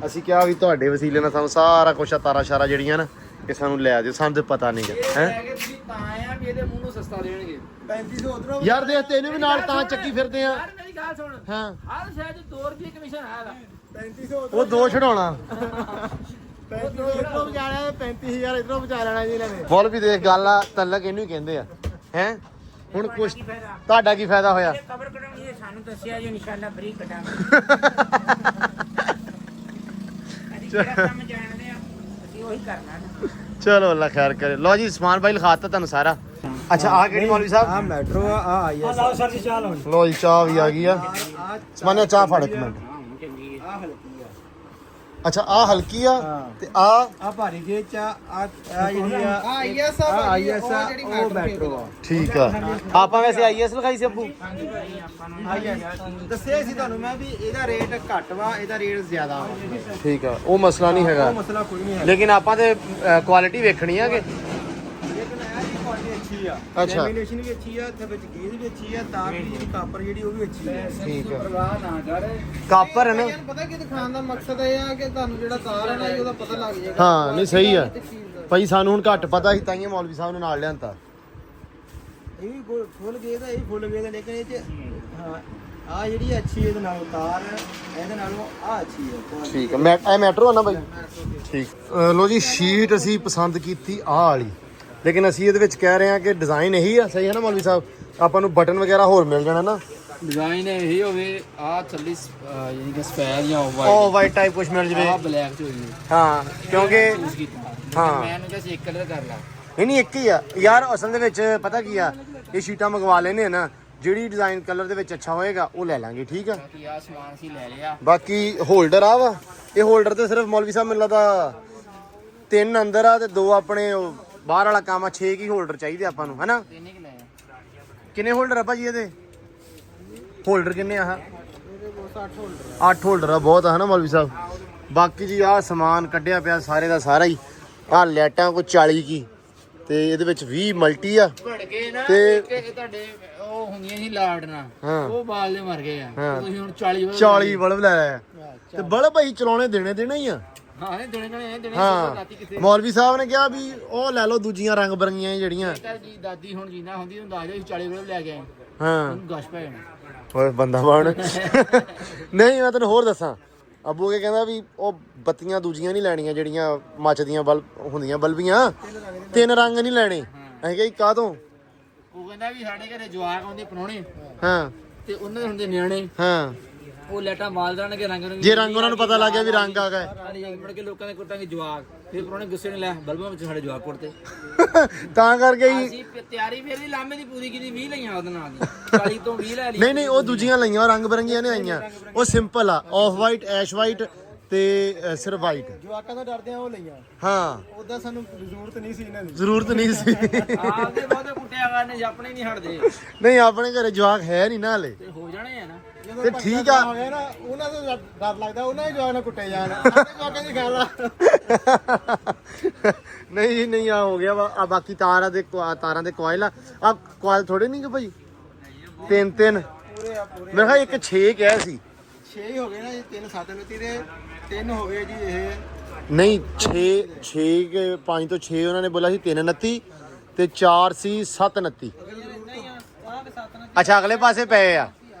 ਅਸੀਂ ਕਿਹਾ ਵੀ ਤੁਹਾਡੇ ਵਸੀਲੇ ਨਾਲ ਸਾਨੂੰ ਸਾਰਾ ਕੁਛ ਤਾਰਾਂ ਸ਼ਾਰਾ ਜਿਹੜੀਆਂ ਨਾ ਇਹ ਸਾਨੂੰ ਲੈ ਦਿਓ, ਸਾਨੂੰ ਤੇ ਪਤਾ ਨਹੀਂ ਗਾ ਹੈ। ਲੈ ਕੇ ਤੁਸੀਂ ਤਾਂ ਆਇਆ ਵੀ ਇਹਦੇ ਮੂੰਹ ਨੂੰ ਸਸਤਾ ਦੇਣਗੇ। 3500 ਉਧਰੋਂ ਯਾਰ ਦੇਖ ਤੈਨੂੰ ਵੀ ਨਾਲ ਤਾਂ ਚੱਕੀ ਫਿਰਦੇ ਆ। ਯਾਰ ਮੇਰੀ ਗੱਲ ਸੁਣ, ਹਾਂ ਹਰ ਸ਼ਾਇਦ 2 ਰੁਪਏ ਕਮਿਸ਼ਨ ਆਇਆ 3500 ਉਹ ਦੋ ਛਡਾਉਣਾ 3500 ਉਧਰੋਂ ਬਚਾ ਲਿਆ, 35000 ਇਧਰੋਂ ਬਚਾ ਲੈਣਾ ਜੀ ਇਹਨਾਂ ਨੇ। ਮੌਲਵੀ ਦੇਖ ਗੱਲ ਆ, ਤਲਕ ਇਹਨੂੰ ਹੀ ਕਹਿੰਦੇ ਆ ਹੈ। ਹੁਣ ਕੁਛ ਤੁਹਾਡਾ ਕੀ ਫਾਇਦਾ ਹੋਇਆ? ਖਬਰ ਕਢਾਉਣੀ ਹੈ ਸਾਨੂੰ ਦੱਸਿਆ ਜੀ, ਇਨਸ਼ਾਅੱਲਾ ਫ੍ਰੀ ਕਢਾਂਗੇ। ਅਸੀਂ ਜਿਹੜਾ ਕੰਮ ਜਾਣਦੇ ਆ ਅਸੀਂ ਉਹੀ ਕਰਨਾ ਨਾ। ਚਲੋ ਅੱਲਾ ਖੈਰ ਕਰੇ। ਲਓ ਜੀ ਸਮਾਨ ਬਾਈ ਲਿਖਾਤਾ ਤੁਹਾਨੂੰ ਸਾਰਾ। ਅੱਛਾ ਆ ਕਿਹੜੀ ਮੌਲਵੀ ਸਾਹਿਬ? ਆ ਮੈਟਰੋ ਆ ਆਈ ਐਸ ਸਰ ਜੀ ਚਾਲ ਹੋਣੀ। ਲਓ ਜੀ ਚਾਹ ਵੀ ਆ ਗਈ ਆ। ਸਮਾਨਿਆ ਚਾਹ ਫੜ ਇੱਕ ਮਿੰਟ। ਆ ਹਲਕੀ ਆ। ਅੱਛਾ ਆ ਹਲਕੀ ਆ ਤੇ ਆ ਆ ਭਾਰੀ ਗੇਜ ਆ ਜਿਹੜੀ ਆ ਆਈ ਐਸ ਆ ਜਿਹੜੀ ਮੈਟਰੋ ਆ। ਠੀਕ ਆ। ਆਪਾਂ ਵੈਸੇ ਆਈਐਸ ਲਿਖਾਈ ਸੀ ਅੱਬੂ। ਦੱਸਿਆ ਸੀ ਤੁਹਾਨੂੰ ਮੈਂ ਵੀ ਇਹਦਾ ਰੇਟ ਘੱਟ ਵਾ, ਇਹਦਾ ਰੇਟ ਜ਼ਿਆਦਾ ਵਾ। ਠੀਕ ਆ, ਉਹ ਮਸਲਾ ਨਹੀਂ ਹੈਗਾ, ਉਹ ਮਸਲਾ ਕੋਈ ਨਹੀਂ ਹੈ, ਲੇਕਿਨ ਆਪਾਂ ਤੇ ਕੁਆਲਿਟੀ ਵੇਖਣੀ ਆ ਕਿ ਲੇਕਿਨ ਇਹ ਕੁਆਲਿਟੀ ਅੱਛੀ ਆ। ਅੱਛਾ। ਲੈਮੀਨੇਸ਼ਨ ਵੀ ਅੱਛੀ ਆ, ਤੇ ਵਿੱਚ ਗੇਜ ਵੀ ਅੱਛੀ ਆ, ਤਾਰ ਵੀ ਜਿਹੜੀ ਕਾਪਰ ਜਿਹੜੀ ਉਹ ਵੀ ਅੱਛੀ ਆ। ਠੀਕ ਆ। ਪਰਵਾਹ ਨਾ ਕਰ। ਕਾਪਰ ਹੈ ਨਾ। ਤੁਹਾਨੂੰ ਪਤਾ ਕਿ ਦਿਖਾਉਣ ਦਾ ਮਕਸਦ ਇਹ ਆ ਕਿ ਤੁਹਾਨੂੰ ਜਿਹੜਾ ਤਾਰ ਹੈ ਨਾ ਉਹਦਾ ਪਤਾ ਲੱਗ ਜਾਏਗਾ। ਹਾਂ ਨਹੀਂ ਸਹੀ ਆ ਭਾਈ, ਸਾਨੂੰ ਹੁਣ ਘੱਟ ਪਤਾ ਸੀ ਤਾਂ ਹੀ ਮੌਲਵੀ ਸਾਹਿਬ ਨੇ ਨਾਲ ਲਿਆਂਤਾ। ਇਹ ਵੀ ਫੁੱਲ ਗੇਜ ਦਾ, ਇਹ ਫੁੱਲ ਗੇਜ ਦਾ, ਲੇਕਿਨ ਇਹ ਚ ਹਾਂ ਆ ਜਿਹੜੀ ਅੱਛੀ ਇਹਦੇ ਨਾਲੋਂ ਤਾਰ ਇਹਦੇ ਨਾਲੋਂ ਆ ਅੱਛੀ ਹੈ। ਠੀਕ ਆ। ਇਹ ਮੈਟਰੋ ਆ ਨਾ ਬਾਈ? ਠੀਕ। ਲੋ ਜੀ ਸ਼ੀਟ ਅਸੀਂ ਪਸੰਦ ਕੀਤੀ ਆਹ ਵਾਲੀ, ਲੇਕਿਨ ਅਸੀਂ ਇਹਦੇ ਵਿੱਚ ਕਹਿ ਰਹੇ ਹਾਂ ਕਿ ਡਿਜ਼ਾਈਨ ਇਹੀ ਆ। ਸਹੀ ਹੈ ਨਾ ਮੌਲਵੀ ਸਾਹਿਬ? ਆਪਾਂ ਨੂੰ ਬਟਨ ਵਗੈਰਾ ਹੋਰ ਮਿਲ ਜਾਣਾ ਨਾ। ਡਿਜ਼ਾਈਨ ਇਹੀ ਹੋਵੇ, ਆ ਚੱਲੀ ਯਾਨੀ ਕਿ ਸਪੈਰ ਜਾਂ ਉਹ ਵਾਈਟ ਟਾਈਪ ਕੁਝ ਮਿਲ ਜਵੇ। ਆ ਬਲੈਕ ਚ ਹੋਈ ਹਾਂ ਕਿਉਂਕਿ ਯੂਜ਼ ਕੀਤਾ। ਹਾਂ। ਮੈਂ ਇਹਨੂੰ ਕਿਹਾ ਸੀ ਇੱਕ ਕਲਰ ਕਰ ਲਾ। ਨਹੀਂ ਇੱਕ ਹੀ ਆ ਯਾਰ, ਅਸਲ ਦੇ ਵਿੱਚ ਪਤਾ ਕੀ ਆ, ਇਹ ਸ਼ੀਟਾਂ ਮੰਗਵਾ ਲੈਨੇ ਆ ਨਾ, ਜਿਹੜੀ ਡਿਜ਼ਾਈਨ ਕਲਰ ਦੇ ਵਿੱਚ ਅੱਛਾ ਹੋਏਗਾ ਉਹ ਲੈ ਲਾਂਗੇ। ਠੀਕ ਆ। ਬਾਕੀ ਆ ਸਮਾਨ ਸੀ ਲੈ ਲਿਆ। ਬਾਕੀ ਹੋਲਡਰ ਆ ਵਾ, ਇਹ ਹੋਲਡਰ ਤੇ ਸਿਰਫ ਮੌਲਵੀ ਸਾਹਿਬ ਮੈਨੂੰ ਲੱਗਦਾ 3 ਅੰਦਰ ਆ ਤੇ 2 ਆਪਣੇ ਉਹ ਬਾਹਰ ਵਾਲਾ ਕੰਮ ਆ। 6 ਕੀ ਹੋਲਡਰ ਚਾਹੀਦੇ ਆਪਾਂ ਨੂੰ, ਹਨਾ? ਕਿੰਨੇ ਕਿ ਲਾਇਆ? ਕਿੰਨੇ ਹੋਲਡਰ ਆ ਭਾਜੀ ਇਹਦੇ? ਹੋਲਡਰ ਕਿੰਨੇ ਆ? 8 ਹੋਲਡਰ ਆ, ਬਹੁਤ ਆ ਹਨਾ ਮੌਲਵੀ ਸਾਹਿਬ? ਬਾਕੀ ਜੀ ਆਹ ਸਮਾਨ ਕੱਢਿਆ ਪਿਆ ਸਾਰੇ ਦਾ ਸਾਰਾ ਹੀ। ਆਹ ਲਾਈਟਾਂ ਕੋਈ 40 ਕੀ ਤੇ ਇਹਦੇ ਵਿੱਚ 20 ਮਲਟੀ ਆ ਭੜਕੇ ਨਾ ਤੇ ਇੱਕ ਤੁਹਾਡੇ ਉਹ ਹੁੰਦੀਆਂ ਸੀ ਲਾੜਨਾ, ਹਾਂ। ਉਹ ਬਾਲ ਦੇ ਮਰ ਗਏ ਆ। ਹਾਂ। ਤੁਸੀਂ ਹੁਣ 40 40 ਬਲਬ ਲੈ ਆਇਆ ਤੇ ਬਲਬ ਭਾਈ ਚਲਾਉਣੇ ਦੇਣੇ ਹੀ ਆ। ਹਾਂ ਇਹ ਦੇਣੇ ਹਾਂ ਰਾਤੀ ਕਿਤੇ ਮੌਲਵੀ ਸਾਹਿਬ ਨੇ ਕਿਹਾ ਵੀ ਉਹ ਲੈ ਲਓ ਦੂਜੀਆਂ ਰੰਗ ਬਰੰਗੀਆਂ ਜਿਹੜੀਆਂ। ਘਰ ਜੀ ਦਾਦੀ ਹੁਣ ਜਿੰਦਾ ਹੁੰਦੀ ਉਹਨੂੰ ਦੱਸ ਦਿਓ 40 ਬਲਬ ਲੈ ਕੇ ਆਏ, ਹਾਂ ਉਹਨੂੰ ਗਸ਼ ਪੈ ਜਾਣਾ। ਓਏ ਬੰਦਾ ਬਣ ਨਹੀਂ ਮੈਂ ਤੈਨੂੰ ਹੋਰ ਦੱਸਾਂ, ਅੱਬੂ ਕੇ ਕਹਿੰਦਾ ਵੀ ਉਹ ਬੱਤੀਆਂ ਦੂਜੀਆਂ ਨਹੀਂ ਲੈਣੀਆਂ ਜਿਹੜੀਆਂ ਮੱਚਦੀਆਂ ਬਲਬ ਹੁੰਦੀਆਂ, ਬਲਬੀਆਂ 3 ਰੰਗ ਨਹੀਂ ਲੈਣੇ। ਅਸੀਂ ਕਿਹਾ ਕਾਹ ਤੋਂ? ਉਹ ਕਹਿੰਦਾ ਵੀ ਸਾਡੇ ਘਰੇ ਜਵਾਕ ਆਉਂਦੇ ਪਰੋਣੇ ਹਾਂ ਤੇ ਉਹਨਾਂ ਦੇ ਹੁੰਦੇ ਨਿਆਣੇ, ਹਾਂ ਉਹ ਲੈਟਾਂ ਮਾਲ ਦੇਣਗੇ ਰੰਗ ਨੂੰ। ਜੇ ਰੰਗ ਉਹਨਾਂ ਨੂੰ ਪਤਾ ਲੱਗ ਗਿਆ ਵੀ ਰੰਗ ਆ ਗਏ ਮੁੜ ਕੇ ਲੋਕਾਂ ਦੇ ਕੁੱਟਾਂਗੇ ਜਵਾਕ, ਫਿਰ ਪਰੋਣੇ ਗੁੱਸੇ ਨੇ ਲੈ ਬਲਬਾਂ ਵਿੱਚ ਸਾਡੇ ਜਵਾਕ ਕੁੱਟਦੇ। ਤਾਂ ਕਰਕੇ ਹੀ ਅਸੀਂ ਤਿਆਰੀ ਫਿਰ ਵੀ ਲਾਮੇ ਦੀ ਪੂਰੀ ਕੀਤੀ, 20 ਲਈਆਂ ਉਹਦੇ ਨਾਲ ਦੀ 40 ਤੋਂ 20 ਲੈ ਲਈ। ਨਹੀਂ ਉਹ ਦੂਜੀਆਂ ਲਈਆਂ, ਉਹ ਰੰਗ ਬਰੰਗੀਆਂ ਨੇ ਆਈਆਂ। ਉਹ ਸਿੰਪਲ ਆ, ਆਫ ਵਾਈਟ, ਐਸ਼ ਵਾਈਟ ਤੇ ਸਿਰਫ ਵਾਈਟ। ਜਵਾਕਾਂ ਤੋਂ ਡਰਦੇ ਆ ਉਹ ਲਈਆਂ, ਹਾਂ ਉਦਾਂ ਸਾਨੂੰ ਜ਼ਰੂਰਤ ਨਹੀਂ ਸੀ ਇਹਨਾਂ ਦੀ। ਜ਼ਰੂਰਤ ਨਹੀਂ ਸੀ। ਆਪਦੇ ਬਹੁਤੇ ਕੁੱਟਿਆ ਕਰਨੇ ਆਪਣੇ ਨਹੀਂ ਹਟਦੇ ਨਹੀਂ ਆਪਣੇ ਘਰੇ ਜਵਾਕ ਹੈ ਨਹੀਂ ਨਾ ਹਲੇ ਤੇ ਹੋ ਜਾਣੇ ਆ ਨਾ। ਤੇ ਠੀਕ ਆ। ਹੋ ਗਿਆ ਨਾ ਉਹਨਾਂ ਤੋਂ ਡਰ ਲੱਗਦਾ, ਉਹਨਾਂ ਹੀ ਜਵਾਕ ਨਾਲ ਕੁੱਟੇ ਜਾਣ। ਸਾਡੇ ਜਵਾਕਾਂ ਦੀ ਗੱਲ ਆ। ਨਹੀਂ ਆ ਹੋ ਗਿਆ ਵਾ। ਆ ਬਾਕੀ ਤਾਰਾਂ ਦੇ ਕੋਇਲ ਆ ਕੋਇਲ ਥੋੜੇ ਨਹੀਂ ਕਿ ਭਾਈ 3 ਪੂਰੇ ਆ ਪੂਰੇ ਮੈਂ ਕਿਹਾ ਇੱਕ 6 ਕਿਹਾ ਸੀ। 6 ਹੀ ਹੋ ਗਏ ਨਾ ਜੀ, 3 7 29 ਦੇ 3 ਹੋ ਗਏ ਜੀ। ਇਹ ਨਹੀਂ 6 ਕੇ 5 ਤੋਂ 6 ਉਹਨਾਂ ਨੇ ਬੋਲਿਆ ਸੀ 3 29 ਤੇ 4 ਸੀ 7 29। ਅੱਛਾ ਅਗਲੇ ਪਾਸੇ ਪਏ ਆ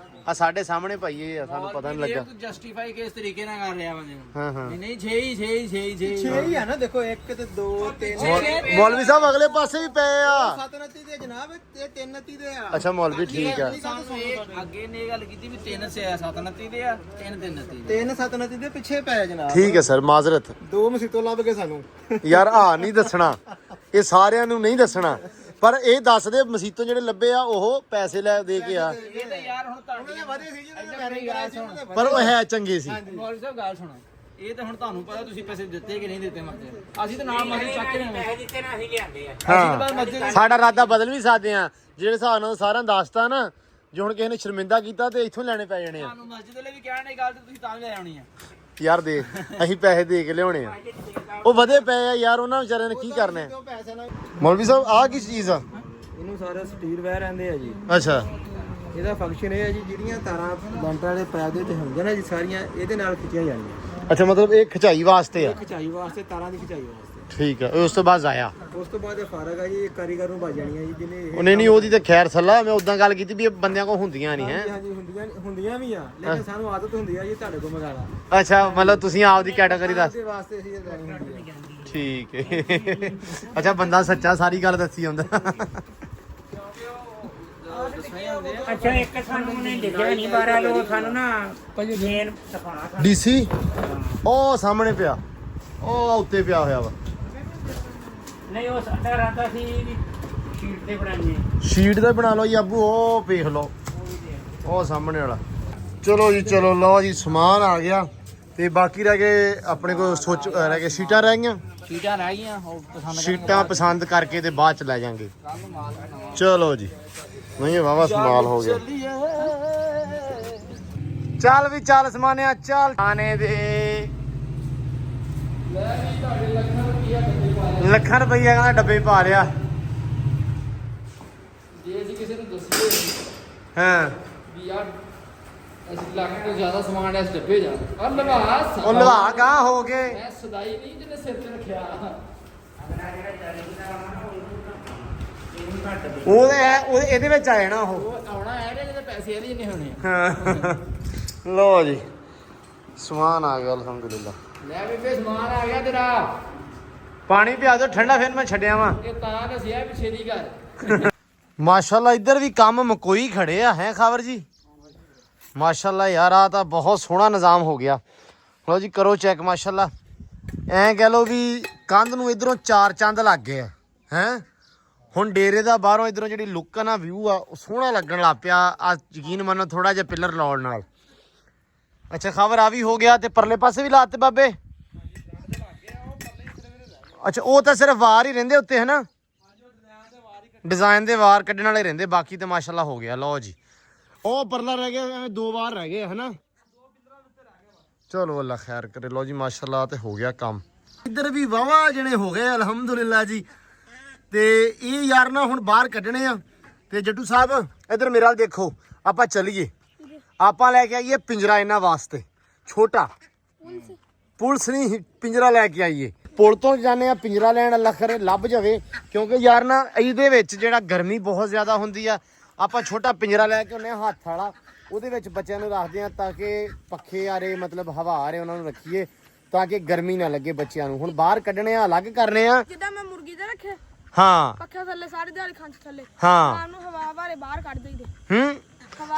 ਸਾਡੇ ਸਾਹਮਣੇ ਭਾਈ ਇਹ ਆ, ਸਾਨੂੰ ਪਤਾ ਨਹੀਂ ਲੱਗਾ। ਤੂੰ ਜਸਟੀਫਾਈ ਕਿਸ ਤਰੀਕੇ ਨਾਲ ਕਰ ਰਿਹਾ ਬੰਦੇ ਨੂੰ? ਹਾਂ ਹਾਂ ਨਹੀਂ 6 ਹੀ ਆ ਨਾ, ਦੇਖੋ 1 ਤੇ 2 3 ਮੌਲਵੀ ਸਾਹਿਬ ਅਗਲੇ ਪਾਸੇ ਵੀ ਪਏ ਆ। 7 29 ਦੇ ਜਨਾਬ, ਤੇ 3 29 ਦੇ ਆ। ਅੱਛਾ ਮੌਲਵੀ ਠੀਕ ਆ। ਸਾਨੂੰ ਇਹ ਅੱਗੇ ਨੇ ਗੱਲ ਕੀਤੀ ਵੀ 3 ਸੇ ਆ 7 29 ਦੇ ਆ 3 3 29 ਦੇ। 3 7 29 ਦੇ ਪਿੱਛੇ ਪੈ ਜਨਾਬ। ਠੀਕ ਹੈ ਸਰ, ਮਾਜ਼ਰਤ। 2 ਮਸੀਤੋਂ ਲੱਭ ਗਏ ਸਾਨੂੰ। ਯਾਰ ਆ ਨਹੀਂ ਦੱਸਣਾ, ਇਹ ਸਾਰਿਆਂ ਨੂੰ ਨਹੀਂ ਦੱਸਣਾ, ਪਰ ਇਹ ਦੱਸ ਦੇ ਮਸੀਤੋਂ ਜਿਹੜੇ ਲੱਭੇ ਆ ਉਹ ਪੈਸੇ ਲੈ ਦੇ ਕੇ ਆ। ਇਹ ਤਾਂ ਯਾਰ ਹੁਣ ਤੁਹਾਡੀ ਵਧੇ ਸੀ ਜਿਹਨਾਂ ਨੇ ਪੈਰੇ ਕਰਾਏ ਸੀ ਉਹਨਾਂ ਦੇ ਪਰ ਉਹ ਹੈ ਚੰਗੇ ਸੀ। ਮੌਲਵੀ ਸਾਹਿਬ ਗੱਲ ਸੁਣੋ, ਇਹ ਤਾਂ ਹੁਣ ਤੁਹਾਨੂੰ ਪਤਾ ਤੁਸੀਂ ਪੈਸੇ ਦਿੱਤੇ ਕਿ ਨਹੀਂ ਦਿੱਤੇ ਮਰਦੇ। ਅਸੀਂ ਤਾਂ ਨਾਲ ਮਰਦੇ ਚੱਕ ਰਹੇ ਹਾਂ। ਦਿੱਤੇ ਨਾ ਅਸੀਂ ਲਿਆਂਦੇ ਆ। ਹਾਂ ਸਾਡਾ ਇਰਾਦਾ ਬਦਲ ਵੀ ਸਕਦੇ ਆ, ਜਿਹੜੇ ਹਿਸਾਬ ਨਾਲ ਸਾਰਿਆਂ ਦੱਸਤਾ ਨਾ ਜੇ ਹੁਣ ਕਿਸੇ ਨੇ ਸ਼ਰਮਿੰਦਾ ਕੀਤਾ ਤੇ ਇੱਥੋਂ ਲੈਣੇ ਪੈ ਜਾਣੇ ਆ। ਤੁਹਾਨੂੰ ਮਸਜਿਦ ਵਾਲੇ ਵੀ ਕਹਿਣ ਦੀ ਗੱਲ ਤੇ ਤੁਸੀਂ ਤਾਂ ਵੀ ਲੈ ਆਉਣੀ ਆ। ਯਾਰ ਦੇ ਅਸੀਂ ਪੈਸੇ ਦੇ ਕੇ ਲਿਆਉਣੇ ਆ, ਉਹ ਵਧੇ ਪਏ ਆ ਯਾਰ, ਉਹਨਾਂ ਵਿਚਾਰਿਆਂ ਨੇ ਕੀ ਕਰਨਾ ਹੈ। ਮੌਲਵੀ ਸਾਹਿਬ ਆਹ ਕੀ ਚੀਜ਼ ਆ? ਇਹਨੂੰ ਸਾਰਾ ਸਟੀਲ ਵਾਇਰ ਆਂਦੇ ਆ ਜੀ। ਅੱਛਾ ਇਹਦਾ ਫੰਕਸ਼ਨ ਇਹ ਹੈ ਜੀ, ਜਿਹੜੀਆਂ ਤਾਰਾਂ ਲੈਂਟਰ ਵਾਲੇ ਪੈਪ ਦੇ ਵਿੱਚ ਹੁੰਦੀਆਂ ਨਾ ਜੀ ਸਾਰੀਆਂ ਇਹਦੇ ਨਾਲ ਖਿੱਚੀਆਂ ਜਾਣੀਆਂ। ਅੱਛਾ, ਮਤਲਬ ਇਹ ਖਿਚਾਈ ਵਾਸਤੇ ਆ। ਖਿਚਾਈ ਵਾਸਤੇ, ਤਾਰਾਂ ਦੀ ਖਿਚਾਈ ਵਾਸਤੇ। ਠੀਕ ਆ, ਉਸ ਤੋਂ ਬਾਅਦ ਆਇਆ ਉਸ ਤੋਂ ਬਾਅਦ ਇਹ ਫਾਰਗ ਆ ਜੀ, ਇਹ ਕਾਰੀਗਰ ਨੂੰ ਵੱਜ ਜਾਣੀਆਂ ਜੀ ਜਿਹਨੇ ਇਹ। ਨਹੀਂ ਉਹ ਦੀ ਤਾਂ ਖੈਰ ਸੱਲਾ, ਮੈਂ ਉਦਾਂ ਗੱਲ ਕੀਤੀ ਵੀ ਇਹ ਬੰਦਿਆਂ ਕੋਲ ਹੁੰਦੀਆਂ ਨਹੀਂ ਹੈ। ਹਾਂਜੀ ਹੁੰਦੀਆਂ ਵੀ ਆ, ਲੇਕਿਨ ਸਾਨੂੰ ਆਦਤ ਹੁੰਦੀ ਆ ਜੀ ਤੁਹਾਡੇ ਕੋਲ ਮੰਗਾਣਾ। ਅੱਛਾ, ਮਤਲਬ ਤੁਸੀਂ ਆਪਦੀ ਕੈਟਾਗਰੀ ਦੱਸ। ਇਹਦੇ ਵਾਸਤੇ ਅਸੀਂ ਇਹ ਲੈਣੀ ਹੁੰਦੀ ਆ। ਠੀਕ ਹੈ। ਅੱਛਾ, ਬੰਦਾ ਸੱਚਾ ਸਾਰੀ ਗੱਲ ਦੱਸੀ ਜਾਂਦਾ। ਅੱਛਾ ਇੱਕ ਸਾਨੂੰ ਉਹਨੇ ਲਿਖਿਆ ਨਹੀਂ 12 ਲੋ ਸਾਨੂੰ ਨਾ ਮੇਨ ਦਿਖਾਉਣਾ ਡੀਸੀ ਉਹ ਸਾਹਮਣੇ ਪਿਆ, ਉਹ ਉੱਤੇ ਪਿਆ ਹੋਇਆ ਵਾ। ਨਹੀਂ ਉਹ ਸਾਡਾ ਇਰਾਦਾ ਸੀ ਵੀ ਸ਼ੀਟ ਤੇ ਬਣਾਈਏ। ਸ਼ੀਟ ਦਾ ਬਣਾ ਲਓ ਜੀ ਆਬੂ, ਉਹ ਵੇਖ ਲਓ ਉਹ ਸਾਹਮਣੇ ਵਾਲਾ। ਚਲੋ ਜੀ ਚਲੋ, ਲਓ ਜੀ ਸਮਾਨ ਆ ਗਿਆ ਤੇ ਬਾਕੀ ਰਹਿ ਗਏ ਆਪਣੇ ਕੋਲ ਸੋਚ ਰਹਿ ਗਏ ਸ਼ੀਟਾਂ ਰਹਿ ਗਈਆਂ। ਚੀਜ਼ਾਂ ਰਹਿ ਗਈਆਂ, ਉਹ ਪਸੰਦ ਸ਼ੀਟਾਂ ਪਸੰਦ ਕਰਕੇ ਤੇ ਬਾਅਦ ਚ ਲੈ ਜਾਾਂਗੇ। ਚਲੋ ਜੀ, ਨਹੀਂ ਵਾਵਾ ਸਮਾਲ ਹੋ ਗਿਆ। ਚੱਲ ਵੀ ਚੱਲ ਸਮਾਨਿਆ ਚੱਲ। ਆਨੇ ਦੇ ਲੱਖਾਂ ਰੁਪਈਆ ਕਹਿੰਦਾ ਡੱਬੇ ਪਾ ਲਿਆ। ਜੇ ਅਸੀਂ ਕਿਸੇ ਨੂੰ ਦੱਸੀਏ ਹਾਂ ਵੀ ਯਾਰ ਅਸੀਂ ਲੱਖ ਤੋਂ ਜ਼ਿਆਦਾ ਸਮਾਨ ਇਸ ਡੱਬੇ ਜਾ ਔਰ ਲਵਾ ਉਹ ਲਵਾ ਗਾਂ ਹੋ ਗਏ। ਮੈਂ ਸਦਾਈ ਨਹੀਂ ਜਿਹਨੇ ਸਿਰ ਤੇ ਰੱਖਿਆ। ਉਹਦੇ ਹੈ ਉਹਦੇ ਇਹਦੇ ਵਿੱਚ ਆ ਜਾਣਾ ਉਹ। ਉਹ ਆਉਣਾ ਹੈ ਜਿਹਦੇ ਪੈਸੇ ਇਹਦੇ ਜਿੰਨੇ ਹੋਣੇ ਆ। ਹਾਂ ਲਓ ਜੀ ਸਮਾਨ ਆ ਗਿਆ ਅਲਹਮਦੁਲਿਲਾ। ਲੈ ਬੇਬੇ ਸਮਾਨ ਆ ਗਿਆ ਤੇਰਾ। ਪਾਣੀ ਪਿਆ ਦਿਓ ਠੰਡਾ, ਫਿਰ ਮੈਂ ਛੱਡਿਆ ਵਾਂ। ਇਹ ਤਾਂ ਦੱਸਿਆ ਪਿੱਛੇ ਦੀ ਗੱਲ। ਮਾਸ਼ਾਅੱਲਾ ਇੱਧਰ ਵੀ ਕੰਮ ਮਕੋਈ ਖੜੇ ਆ ਹੈ ਖਬਰ ਜੀ। ਮਾਸ਼ਾਅੱਲਾ ਯਾਰ ਆ ਤਾਂ ਬਹੁਤ ਸੋਹਣਾ ਨਿਜ਼ਾਮ ਹੋ ਗਿਆ। ਲਓ ਜੀ ਕਰੋ ਚੈੱਕ। ਮਾਸ਼ਾਅੱਲਾ ਐਂ ਕਹਿ ਲਓ ਵੀ ਕੰਧ ਨੂੰ ਇਧਰੋਂ 4 ਚੰਦ ਲੱਗ ਗਏ ਆ ਹੈ। ਹੁਣ ਡੇਰੇ ਦਾ ਬਾਹਰੋਂ ਇਧਰੋਂ ਜਿਹੜੀ ਲੁੱਕ ਆ ਨਾ, ਵਿਊ ਆ, ਉਹ ਸੋਹਣਾ ਲੱਗਣ ਲੱਗ ਪਿਆ। ਆ ਯਕੀਨ ਮੰਨੋ ਥੋੜਾ ਜਿਹਾ ਪਿੱਲਰ ਲਾਉਣ ਨਾਲ। ਅੱਛਾ ਖਬਰ ਆ ਵੀ ਹੋ ਗਿਆ ਤੇ ਪਰਲੇ ਪਾਸੇ ਵੀ ਲਾਤੇ ਬਾਬੇ। ਅੱਛਾ ਉਹ ਤਾਂ ਸਿਰਫ ਵਾਰ ਹੀ ਰਹਿੰਦੇ ਉੱਤੇ ਹੈ ਨਾ, ਡਿਜ਼ਾਈਨ ਦੇ ਵਾਰ ਕੱਢਣ ਵਾਲੇ ਰਹਿੰਦੇ, ਬਾਕੀ ਤੇ ਮਾਸ਼ਾਅੱਲਾ ਹੋ ਗਿਆ। ਲਓ ਜੀ ਉਹ ਪਰਲਾ ਰਹਿ ਗਿਆ, 2 ਵਾਰ ਰਹਿ ਗਏ ਹੈ ਨਾ। ਚਲੋ ਅੱਲਾ ਖੈਰ ਕਰੇ। ਲਓ ਜੀ ਮਾਸ਼ਾਅੱਲਾ ਤੇ ਹੋ ਗਿਆ ਕੰਮ। ਇੱਧਰ ਵੀ ਵਾਵਾ ਜਣੇ ਹੋ ਗਏ ਅਲਹਮਦੁਲਿਲਾ ਜੀ। ਤੇ ਇਹ ਯਾਰ ਨਾ ਹੁਣ ਬਾਹਰ ਕੱਢਣੇ ਆ। ਤੇ ਜੱਟੂ ਸਾਹਿਬ ਇੱਧਰ ਮੇਰੇ ਵੱਲ ਦੇਖੋ, ਆਪਾਂ ਚੱਲੀਏ। ਆਪਾਂ ਲੈ ਕੇ ਆਈਏ ਪਿੰਜਰਾ ਇਹਨਾਂ ਵਾਸਤੇ ਛੋਟਾ। ਪੁਲਿਸ ਨਹੀਂ, ਪਿੰਜਰਾ ਲੈ ਕੇ ਆਈਏ। ਪੁਲ ਤੋਂ ਜਾਂਦੇ ਆ ਪਿੰਜਰਾ ਲੈਣ, ਅੱਲਾ ਕਰੇ ਲੱਭ ਜਾਵੇ। ਕਿਉਂਕਿ ਯਾਰ ਨਾ ਇਹਦੇ ਵਿੱਚ ਜਿਹੜਾ ਗਰਮੀ ਬਹੁਤ ਜ਼ਿਆਦਾ ਹੁੰਦੀ ਆ। ਆਪਾਂ ਛੋਟਾ ਪਿੰਜਰਾ ਲੈ ਕੇ ਆਉਂਦੇ ਆ ਹੱਥ ਵਾਲਾ, ਉਹਦੇ ਵਿੱਚ ਬੱਚਿਆਂ ਨੂੰ ਰੱਖਦੇ ਆ ਤਾਂ ਕਿ ਪੱਖੇ ਆਰੇ ਮਤਲਬ ਹਵਾ ਆਰੇ ਉਹਨਾਂ ਨੂੰ ਰੱਖੀਏ ਤਾਂ ਕਿ ਗਰਮੀ ਨਾ ਲੱਗੇ ਬੱਚਿਆਂ ਨੂੰ। ਹੁਣ ਬਾਹਰ ਕੱਢਣੇ ਆ, ਅਲੱਗ ਕਰਨੇ ਆ। ਜਿੱਦਾਂ ਮੈਂ ਮੁਰਗੀ ਦੇ ਰੱਖਿਆ ਹਾਂ ਪੱਖਿਆਂ ਥੱਲੇ ਸਾਰੀ ਦਿਹਾੜੀ ਖੰਚ ਥੱਲੇ, ਹਾਂ ਸ਼ਾਮ ਨੂੰ ਹਵਾ ਬਾਰੇ ਬਾਹਰ ਕੱਢ ਦਈਦੇ।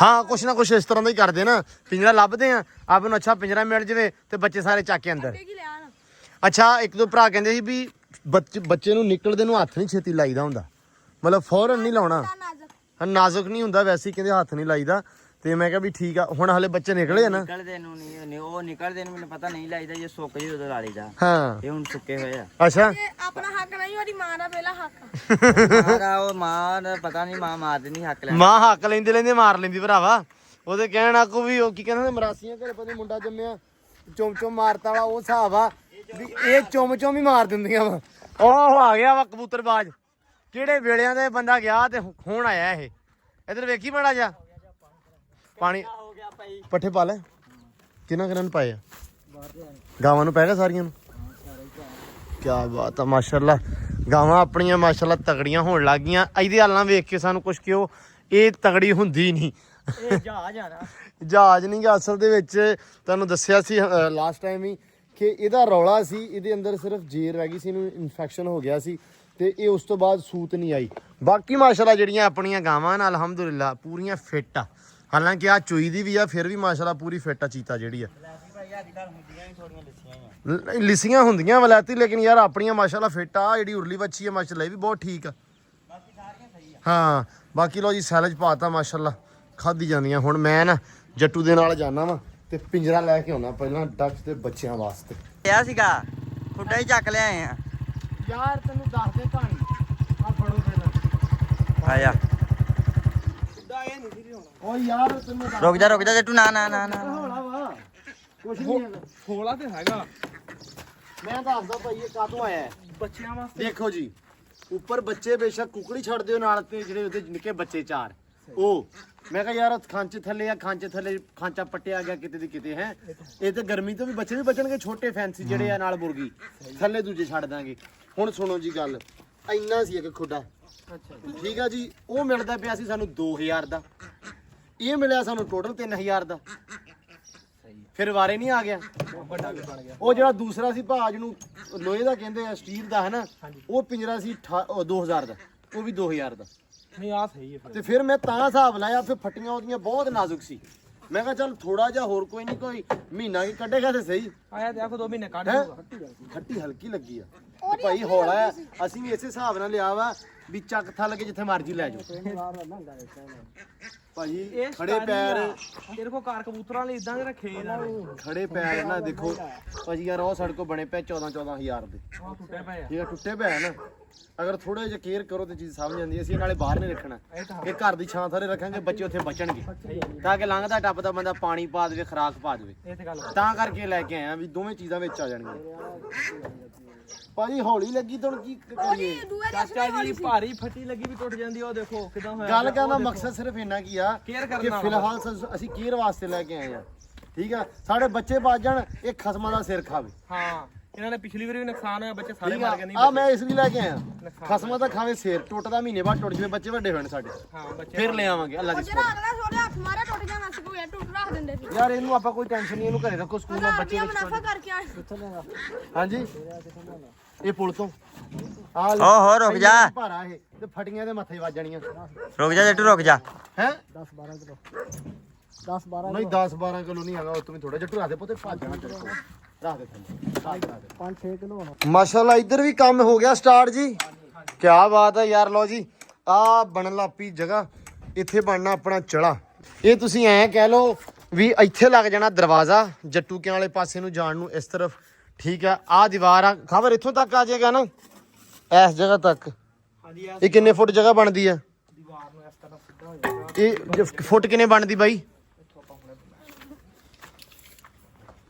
ਹਾਂ ਕੁਛ ਨਾ ਕੁਛ ਇਸ ਤਰ੍ਹਾਂ ਦਾ ਹੀ ਕਰਦੇ ਨਾ। ਪਿੰਜਰਾ ਲੱਭਦੇ ਆ ਆਪ ਨੂੰ, ਅੱਛਾ ਪਿੰਜਰਾ ਮਿਲ ਜਵੇ ਤੇ ਬੱਚੇ ਸਾਰੇ ਚੱਕ ਕੇ ਅੰਦਰ। ਕੀ ਲਿਆ ਨਾ ਅੱਛਾ ਇੱਕ ਦੋ ਭਰਾ ਕਹਿੰਦੇ ਸੀ ਵੀ ਬੱਚੇ ਨੂੰ ਨਿਕਲਦੇ ਨੂੰ ਹੱਥ ਨਹੀਂ ਛੇਤੀ ਲਾਈਦਾ ਹੁੰਦਾ, ਮਤਲਬ ਫੌਰਨ ਨਹੀਂ ਲਾਉਣਾ। ਨਾਜ਼ੁਕ ਨਾਜ਼ੁਕ ਨਹੀਂ ਹੁੰਦਾ ਵੈਸੇ ਹੀ ਕਹਿੰਦੇ ਹੱਥ ਨਹੀਂ ਲਾਈਦਾ। ਤੇ ਮੈਂ ਕਿਹਾ ਵੀ ਠੀਕ ਆ, ਹੁਣ ਹਲੇ ਬੱਚੇ ਨਿਕਲੇ ਆ ਨਾ। ਨਿਕਲਦੇ ਨੂੰ ਨਹੀਂ, ਉਹ ਨਿਕਲਦੇ ਨੂੰ ਮੈਨੂੰ ਪਤਾ ਨਹੀਂ ਲੱਗਦਾ, ਜੇ ਸੁੱਕ ਜੇ ਉਦੋਂ ਲਾ ਲਈਦਾ। ਹਾਂ ਇਹ ਹੁਣ ਸੁੱਕੇ ਹੋਏ ਆ। ਅੱਛਾ ਇਹ ਆਪਣਾ ਹੱਕ ਨਹੀਂ, ਉਹਦੀ ਮਾਂ ਦਾ ਪਹਿਲਾ ਹੱਕ। ਮਾਰਾ ਉਹ ਮਾਂ ਦਾ ਪਤਾ ਨਹੀਂ, ਮਾਂ ਮਾਰਦੀ ਨਹੀਂ ਹੱਕ ਲੈ। ਮਾਂ ਹੱਕ ਲੈਂਦੇ ਲੈਂਦੇ ਮਾਰ ਲੈਂਦੀ ਭਰਾਵਾ। ਉਹਦੇ ਕਹਿਣ ਆਕੂ ਵੀ ਉਹ ਕੀ ਕਹਿੰਦੇ ਮਰਾਸੀਆਂ ਘਰੇ ਪਤਾ ਮੁੰਡਾ ਜੰਮਿਆ ਚੁੰਮ ਚੁੰਮ ਮਾਰਤਾ ਵਾਲਾ ਉਹ ਹਿਸਾਬ ਆ ਵੀ ਇਹ ਚੁੰਮ ਚੁੰਮ ਹੀ ਮਾਰ ਦਿੰਦੀਆਂ ਵਾ। ਉਹ ਆ ਗਿਆ ਵਾ ਕਬੂਤਰਬਾਜ਼। ਕਿਹੜੇ ਵੇਲਿਆਂ ਦਾ ਬੰਦਾ ਗਿਆ ਤੇ ਹੁਣ ਆਇਆ ਇਹ। ਇੱਧਰ ਵੇਖੀ ਮਾੜਾ ਜਾ ਪਾਣੀ ਪੱਠੇ ਪਾ ਲੈ। ਕਿਹਨਾਂ ਨੂੰ ਪਾਏ ਆ? ਗਾਵਾਂ ਨੂੰ ਪੈ ਗਿਆ ਸਾਰੀਆਂ ਨੂੰ। ਕਿਆ ਬਾਤ ਆ ਮਾਸ਼ਾਅੱਲਾ। ਗਾਵਾਂ ਆਪਣੀਆਂ ਮਾਸ਼ਾਅੱਲਾ ਤਗੜੀਆਂ ਹੋਣ ਲੱਗ ਗਈਆਂ। ਇਹਦੇ ਹਾਲ ਨਾਲ ਵੇਖ ਕੇ ਸਾਨੂੰ ਕੁਛ ਕਿਉਂ ਇਹ ਤਗੜੀ ਹੁੰਦੀ ਨਹੀਂ। ਇਹ ਜਹਾਜ਼ ਆ ਨਾ, ਜਹਾਜ਼ ਨਹੀਂ ਗਾ ਅਸਲ ਦੇ ਵਿੱਚ। ਤੁਹਾਨੂੰ ਦੱਸਿਆ ਸੀ ਲਾਸਟ ਟਾਈਮ ਹੀ ਕਿ ਇਹਦਾ ਰੌਲਾ ਸੀ, ਇਹਦੇ ਅੰਦਰ ਸਿਰਫ ਜੇਰ ਰਹਿ ਗਈ ਸੀ, ਇਹਨੂੰ ਇਨਫੈਕਸ਼ਨ ਹੋ ਗਿਆ ਸੀ ਤੇ ਇਹ ਉਸ ਤੋਂ ਬਾਅਦ ਸੂਤ ਨਹੀਂ ਆਈ। ਬਾਕੀ ਮਾਸ਼ਾਅੱਲਾ ਜਿਹੜੀਆਂ ਆਪਣੀਆਂ ਗਾਵਾਂ ਨਾਲ ਅਲਹਮਦੁਲਿਲਾ ਪੂਰੀਆਂ ਫਿੱਟ ਆ। ਹਾਲਾਂਕਿ ਆ ਚੋਈ ਦੀ ਵੀ ਆ, ਫਿਰ ਵੀ ਮਾਸ਼ਾਅੱਲਾ ਪੂਰੀ ਫਿੱਟ ਆ ਚੀਤਾ ਜਿਹੜੀ ਆ। ਲਿਸੀਆਂ ਹੁੰਦੀਆਂ ਵਲੈਤੀ, ਲੇਕਿਨ ਯਾਰ ਆਪਣੀਆਂ ਮਾਸ਼ਾਅੱਲਾ ਫਿੱਟ ਆ। ਜਿਹੜੀ ਉਰਲੀ ਬੱਚੀ ਆ ਮਾਸ਼ਾਅੱਲਾ ਇਹ ਵੀ ਬਹੁਤ ਠੀਕ ਆ। ਹਾਂ ਬਾਕੀ ਲੋ ਜੀ ਸੈਲਜ ਪਾਤਾ ਮਾਸ਼ਾਅੱਲਾ, ਖਾਧੀ ਜਾਂਦੀਆਂ। ਹੁਣ ਮੈਂ ਨਾ ਜੱਟੂ ਦੇ ਨਾਲ ਜਾਣਾ ਵਾ ਤੇ ਪਿੰਜਰਾ ਲੈ ਕੇ ਆਉਣਾ ਪਹਿਲਾਂ ਡੱਕਸ ਦੇ ਬੱਚਿਆਂ ਵਾਸਤੇ। ਕਿਹਾ ਸੀਗਾ ਖੁੱਡਾ ਹੀ ਚੱਕ ਲਿਆਏ ਆ। ਯਾਰ ਤੈਨੂੰ ਦੱਸ ਦੇ ਪਾਣੀ ਆ ਫੜੋ ਪਹਿਲਾਂ। ਆਇਆ ਓ ਯਾਰ ਤੈਨੂੰ ਰੁਕ ਜਾ ਜੱਟੂ ਨਾ ਨਾ ਨਾ ਨਾ ਹੌਲਾ ਵਾ ਕੁਛ ਨਹੀਂ ਹੈਗਾ ਫੋਲਾ ਤੇ ਹੈਗਾ ਮੈਂ ਦੱਸਦਾ ਭਾਈ ਇਹ ਕਾਹਤੋਂ ਆਇਆ ਹੈ ਬੱਚਿਆਂ ਵਾਸਤੇ। ਦੇਖੋ ਜੀ ਉੱਪਰ ਬੱਚੇ ਬੇਸ਼ੱਕ ਕੁਕੜੀ ਛੱਡ ਦਿਓ ਨਾਲ ਤੇ ਜਿਹੜੇ ਉਹਦੇ ਨਿੱਕੇ ਬੱਚੇ 4 ਉਹ ਮੈਂ ਕਿਹਾ ਯਾਰ ਖਾਂਚੇ ਥੱਲੇ ਆ ਖਾਂਚੇ ਥੱਲੇ ਖਾਂਚਾ ਪੱਟਿਆ ਗਿਆ ਕਿਤੇ ਦੀ ਕਿਤੇ ਹੈ ਇਹ ਤੇ ਗਰਮੀ ਤੋਂ ਵੀ ਬੱਚੇ ਵੀ ਬਚਣਗੇ ਛੋਟੇ ਫੈਂਸੀ ਜਿਹੜੇ ਆ ਨਾਲ ਮੁਰਗੀ ਥੱਲੇ ਦੂਜੇ ਛੱਡ ਦਾਂਗੇ ਹੁਣ ਸੁਣੋ ਜੀ ਗੱਲ ਇੰਨਾ ਸੀ ਇੱਕ ਖੁੱਡਾ ਠੀਕ ਆ ਜੀ ਉਹ ਮਿਲਦਾ ਪਿਆ ਸੀ ਸਾਨੂੰ 2000 ਦਾ ਇਹ ਮਿਲਿਆ ਸਾਨੂੰ ਟੋਟਲ 3000 ਦਾ ਫਿਰ ਵਾਰੇ ਨਹੀਂ ਆ ਗਿਆ ਉਹ ਜਿਹੜਾ ਦੂਸਰਾ ਸੀ ਭਾਜ ਨੂੰ ਲੋਹੇ ਦਾ ਕਹਿੰਦੇ ਆ ਸਟੀਲ ਦਾ ਹੈ ਨਾ ਉਹ ਪਿੰਜਰਾ ਸੀ 2000 ਦਾ ਉਹ ਵੀ 2000 ਦਾ ਨਹੀਂ ਆ ਸਹੀ ਹੈ ਤੇ ਫਿਰ ਮੈਂ ਤਾਂ ਹਿਸਾਬ ਲਾਇਆ ਫਿਰ ਫੱਟੀਆਂ ਉਹਦੀਆਂ ਬਹੁਤ ਨਾਜ਼ੁਕ ਸੀ ਮੈਂ ਕਿਹਾ ਚੱਲ ਥੋੜਾ ਜਿਹਾ ਹੋਰ ਕੋਈ ਨਹੀਂ ਕੋਈ ਮਹੀਨਾ ਕੀ ਕੱਢੇਗਾ ਤੇ ਸਹੀ ਆਇਆ ਦੇਖੋ 2 ਮਹੀਨੇ ਕੱਢ ਹੈਂ? ਦੂਗਾ ਖੱਟੀ ਹਲਕੀ ਲੱਗੀ ਆ ਤੇ ਭਾਈ ਹੌਲਾ ਆ ਅਸੀਂ ਵੀ ਇਸੇ ਹਿਸਾਬ ਨਾਲ ਲਿਆ ਵਾ ਵੀ ਚੱਕ ਥੱਲ ਕੇ ਜਿੱਥੇ ਮਰਜ਼ੀ ਲੈ ਜਾਓ ਭਾਜੀ ਖੜੇ ਪੈਰ ਤੇਰੇ ਕੋ ਕਾਰ ਕਬੂਤਰਾਂ ਲਈ ਇਦਾਂ ਦੇ ਰੱਖੇ ਇਹਨਾਂ ਨੇ ਖੜੇ ਪੈਰ ਨਾ ਦੇਖੋ ਭਾਜੀ ਯਾਰ ਉਹ ਸਾਡੇ ਕੋਲ ਬਣੇ ਪਏ 14,000 ਦੇ ਆਹ ਟੁੱਟੇ ਪਏ ਆ ਠੀਕ ਆ ਟੁੱਟੇ ਪਏ ਨਾ ਅਗਰ ਥੋੜਾ ਜਿਹਾ ਕੇਅਰ ਕਰੋ ਤੇ ਚੀਜ਼ ਸਮਝ ਜਾਂਦੀ ਹੈ। ਅਸੀਂ ਨਾਲੇ ਬਾਹਰ ਨਹੀਂ ਰੱਖਣਾ ਇਹ ਘਰ ਦੀ ਛਾਂ ਥਾਰੇ ਰੱਖਾਂਗੇ ਬੱਚੇ ਉੱਥੇ ਬਚਣਗੇ ਤਾਂ ਕਿ ਲੰਘਦਾ ਟੱਪਦਾ ਬੰਦਾ ਪਾਣੀ ਪਾ ਦੇਵੇ ਖੁਰਾਕ ਪਾ ਦੇਵੇ ਇਹ ਤੇ ਗੱਲ ਤਾਂ ਕਰਕੇ ਲੈ ਕੇ ਆਇਆ ਵੀ ਦੋਵੇਂ ਚੀਜ਼ਾਂ ਵਿੱਚ ਆ ਜਾਣਗੀਆਂ ਭਾਜੀ ਹੌਲੀ ਲੱਗੀ ਤਾਂ ਹੁਣ ਕੀ ਕਰੀਏ ਦੂਏ ਚਾਚਾ ਜੀ ਭਾਰੀ ਫੱਟੀ ਲੱਗੀ ਵੀ ਟੁੱਟ ਜਾਂਦੀ ਉਹ ਦੇਖੋ ਕਿਦਾਂ ਹੋਇਆ ਗੱਲ ਕਰਨ ਦਾ ਮਕਸਦ ਸਿਰਫ ਇੰਨਾ ਕੀ ਆ Care ਕਿ ਕਰਨਾ ਫਿਲਹਾਲ ਅਸੀਂ ਕੇਅਰ ਵਾਸਤੇ ਲੈ ਕੇ ਆਏ ਆ ਠੀਕ ਆ ਸਾਡੇ ਬੱਚੇ ਬਚ ਜਾਣ ਇਹ ਖਸਮਾਂ ਦਾ ਸਿਰ ਖਾਵੇ ਹਾਂ ਇਹਨਾਂ ਨੇ ਪਿਛਲੀ ਵਾਰੀ ਵੀ ਨੁਕਸਾਨ ਹੋਇਆ ਬੱਚੇ ਸਾਰੇ ਠੀਕ ਮਰ ਗਏ ਨਹੀਂ ਆ ਮੈਂ ਇਸ ਲਈ ਲੈ ਕੇ ਆਇਆ ਖਸਮਾਂ ਦਾ ਖਾਵੇ ਸਿਰ ਟੁੱਟਦਾ ਮਹੀਨੇ ਬਾਅਦ ਟੁੱਟ ਜਵੇ ਬੱਚੇ ਵੱਡੇ ਹੋਣ ਸਾਡੇ ਹਾਂ ਬੱਚੇ ਫਿਰ ਲੈ ਆਵਾਂਗੇ ਅੱਲਾ ਦੀ ਜਿਹੜਾ ਸਪੋਰਟ ਅਗਲਾ ਛੋੜੇ ਹੱਥ ਮਾਰਿਆ ਟੁੱਟ ਜਾਣਾ ਸੀ ਕੋਈ ਟੁੱਟ ਰੱਖ ਦਿੰਦੇ ਸੀ ਯਾਰ ਇਹਨੂੰ ਆਪਾਂ ਕੋਈ ਟੈਨਸ਼ਨ ਨਹੀਂ ਇਹਨੂੰ ਘਰੇ ਰੱਖੋ ਸਕੂਲ ਨਾਲ ਬੱਚੇ ਰੁਪਿਆ ਮੁਨਾਫਾ ਕਰਕੇ ਆਏ ਹਾਂਜੀ ਇਹ ਪੁਲ ਤੋਂ ਆ ਓਹੋ ਰੁਕ ਜਾ ਭਾਰਾ ਇਹ ਤੇ ਫਟੀਆਂ ਦੇ ਮੱਥੇ ਵੱਜ ਜਾਣੀਆਂ ਰੁਕ ਜਾ ਜੱਟੂ ਰੁਕ ਜਾ ਹੈ 10-12 ਕਿਲੋ 10-12 ਨਹੀਂ 10-12 ਕਿਲੋ ਨਹੀਂ ਹੈਗਾ ਉਹ ਤੋਂ ਵੀ ਥੋੜਾ ਜਿਹਾ ਰੱਖ ਦੇ ਪੁੱਤੇ ਭੱਜ ਜਾਣਾ ਤੇਰੇ ਕੋਲ ਰੱਖ ਦੇ ਥੱਲੇ 5-6 ਕਿਲੋ ਮਾਸ਼ਾਅੱਲਾ ਇੱਧਰ ਵੀ ਕੰਮ ਹੋ ਗਿਆ ਸਟਾਰਟ ਜੀ ਕੀ ਬਾਤ ਹੈ ਯਾਰ ਲਓ ਜੀ ਆ ਬਣਨ ਲੱਪੀ ਜਗ੍ਹਾ ਇੱਥੇ ਬਣਨਾ ਆਪਣਾ ਚੜਾ ਇਹ ਤੁਸੀਂ ਐਂ ਕਹਿ ਲਓ ਵੀ ਇੱਥੇ ਲੱਗ ਜਾਣਾ ਦਰਵਾਜ਼ਾ ਜੱਟੂ ਕਿਆਂ ਵਾਲੇ ਪਾਸੇ ਨੂੰ ਜਾਣ ਨੂੰ ਇਸ ਤਰਫ ਠੀਕ ਆ ਆ ਦੀਵਾਰ ਆ ਖਬਰ ਇੱਥੋਂ ਤੱਕ ਆ ਜਾਏਗਾ ਨਾ ਇਸ ਜਗ੍ਹਾ ਤੱਕ ਹਾਂਜੀ ਇਹ ਕਿੰਨੇ ਫੁੱਟ ਜਗ੍ਹਾ ਬਣਦੀ ਆ ਦੀਵਾਰ ਨੂੰ ਇਸ ਤਰ੍ਹਾਂ ਸਿੱਧਾ ਹੋ ਜਾਏਗਾ ਇਹ ਫੁੱਟ ਕਿੰਨੇ ਬਣਦੀ ਬਾਈ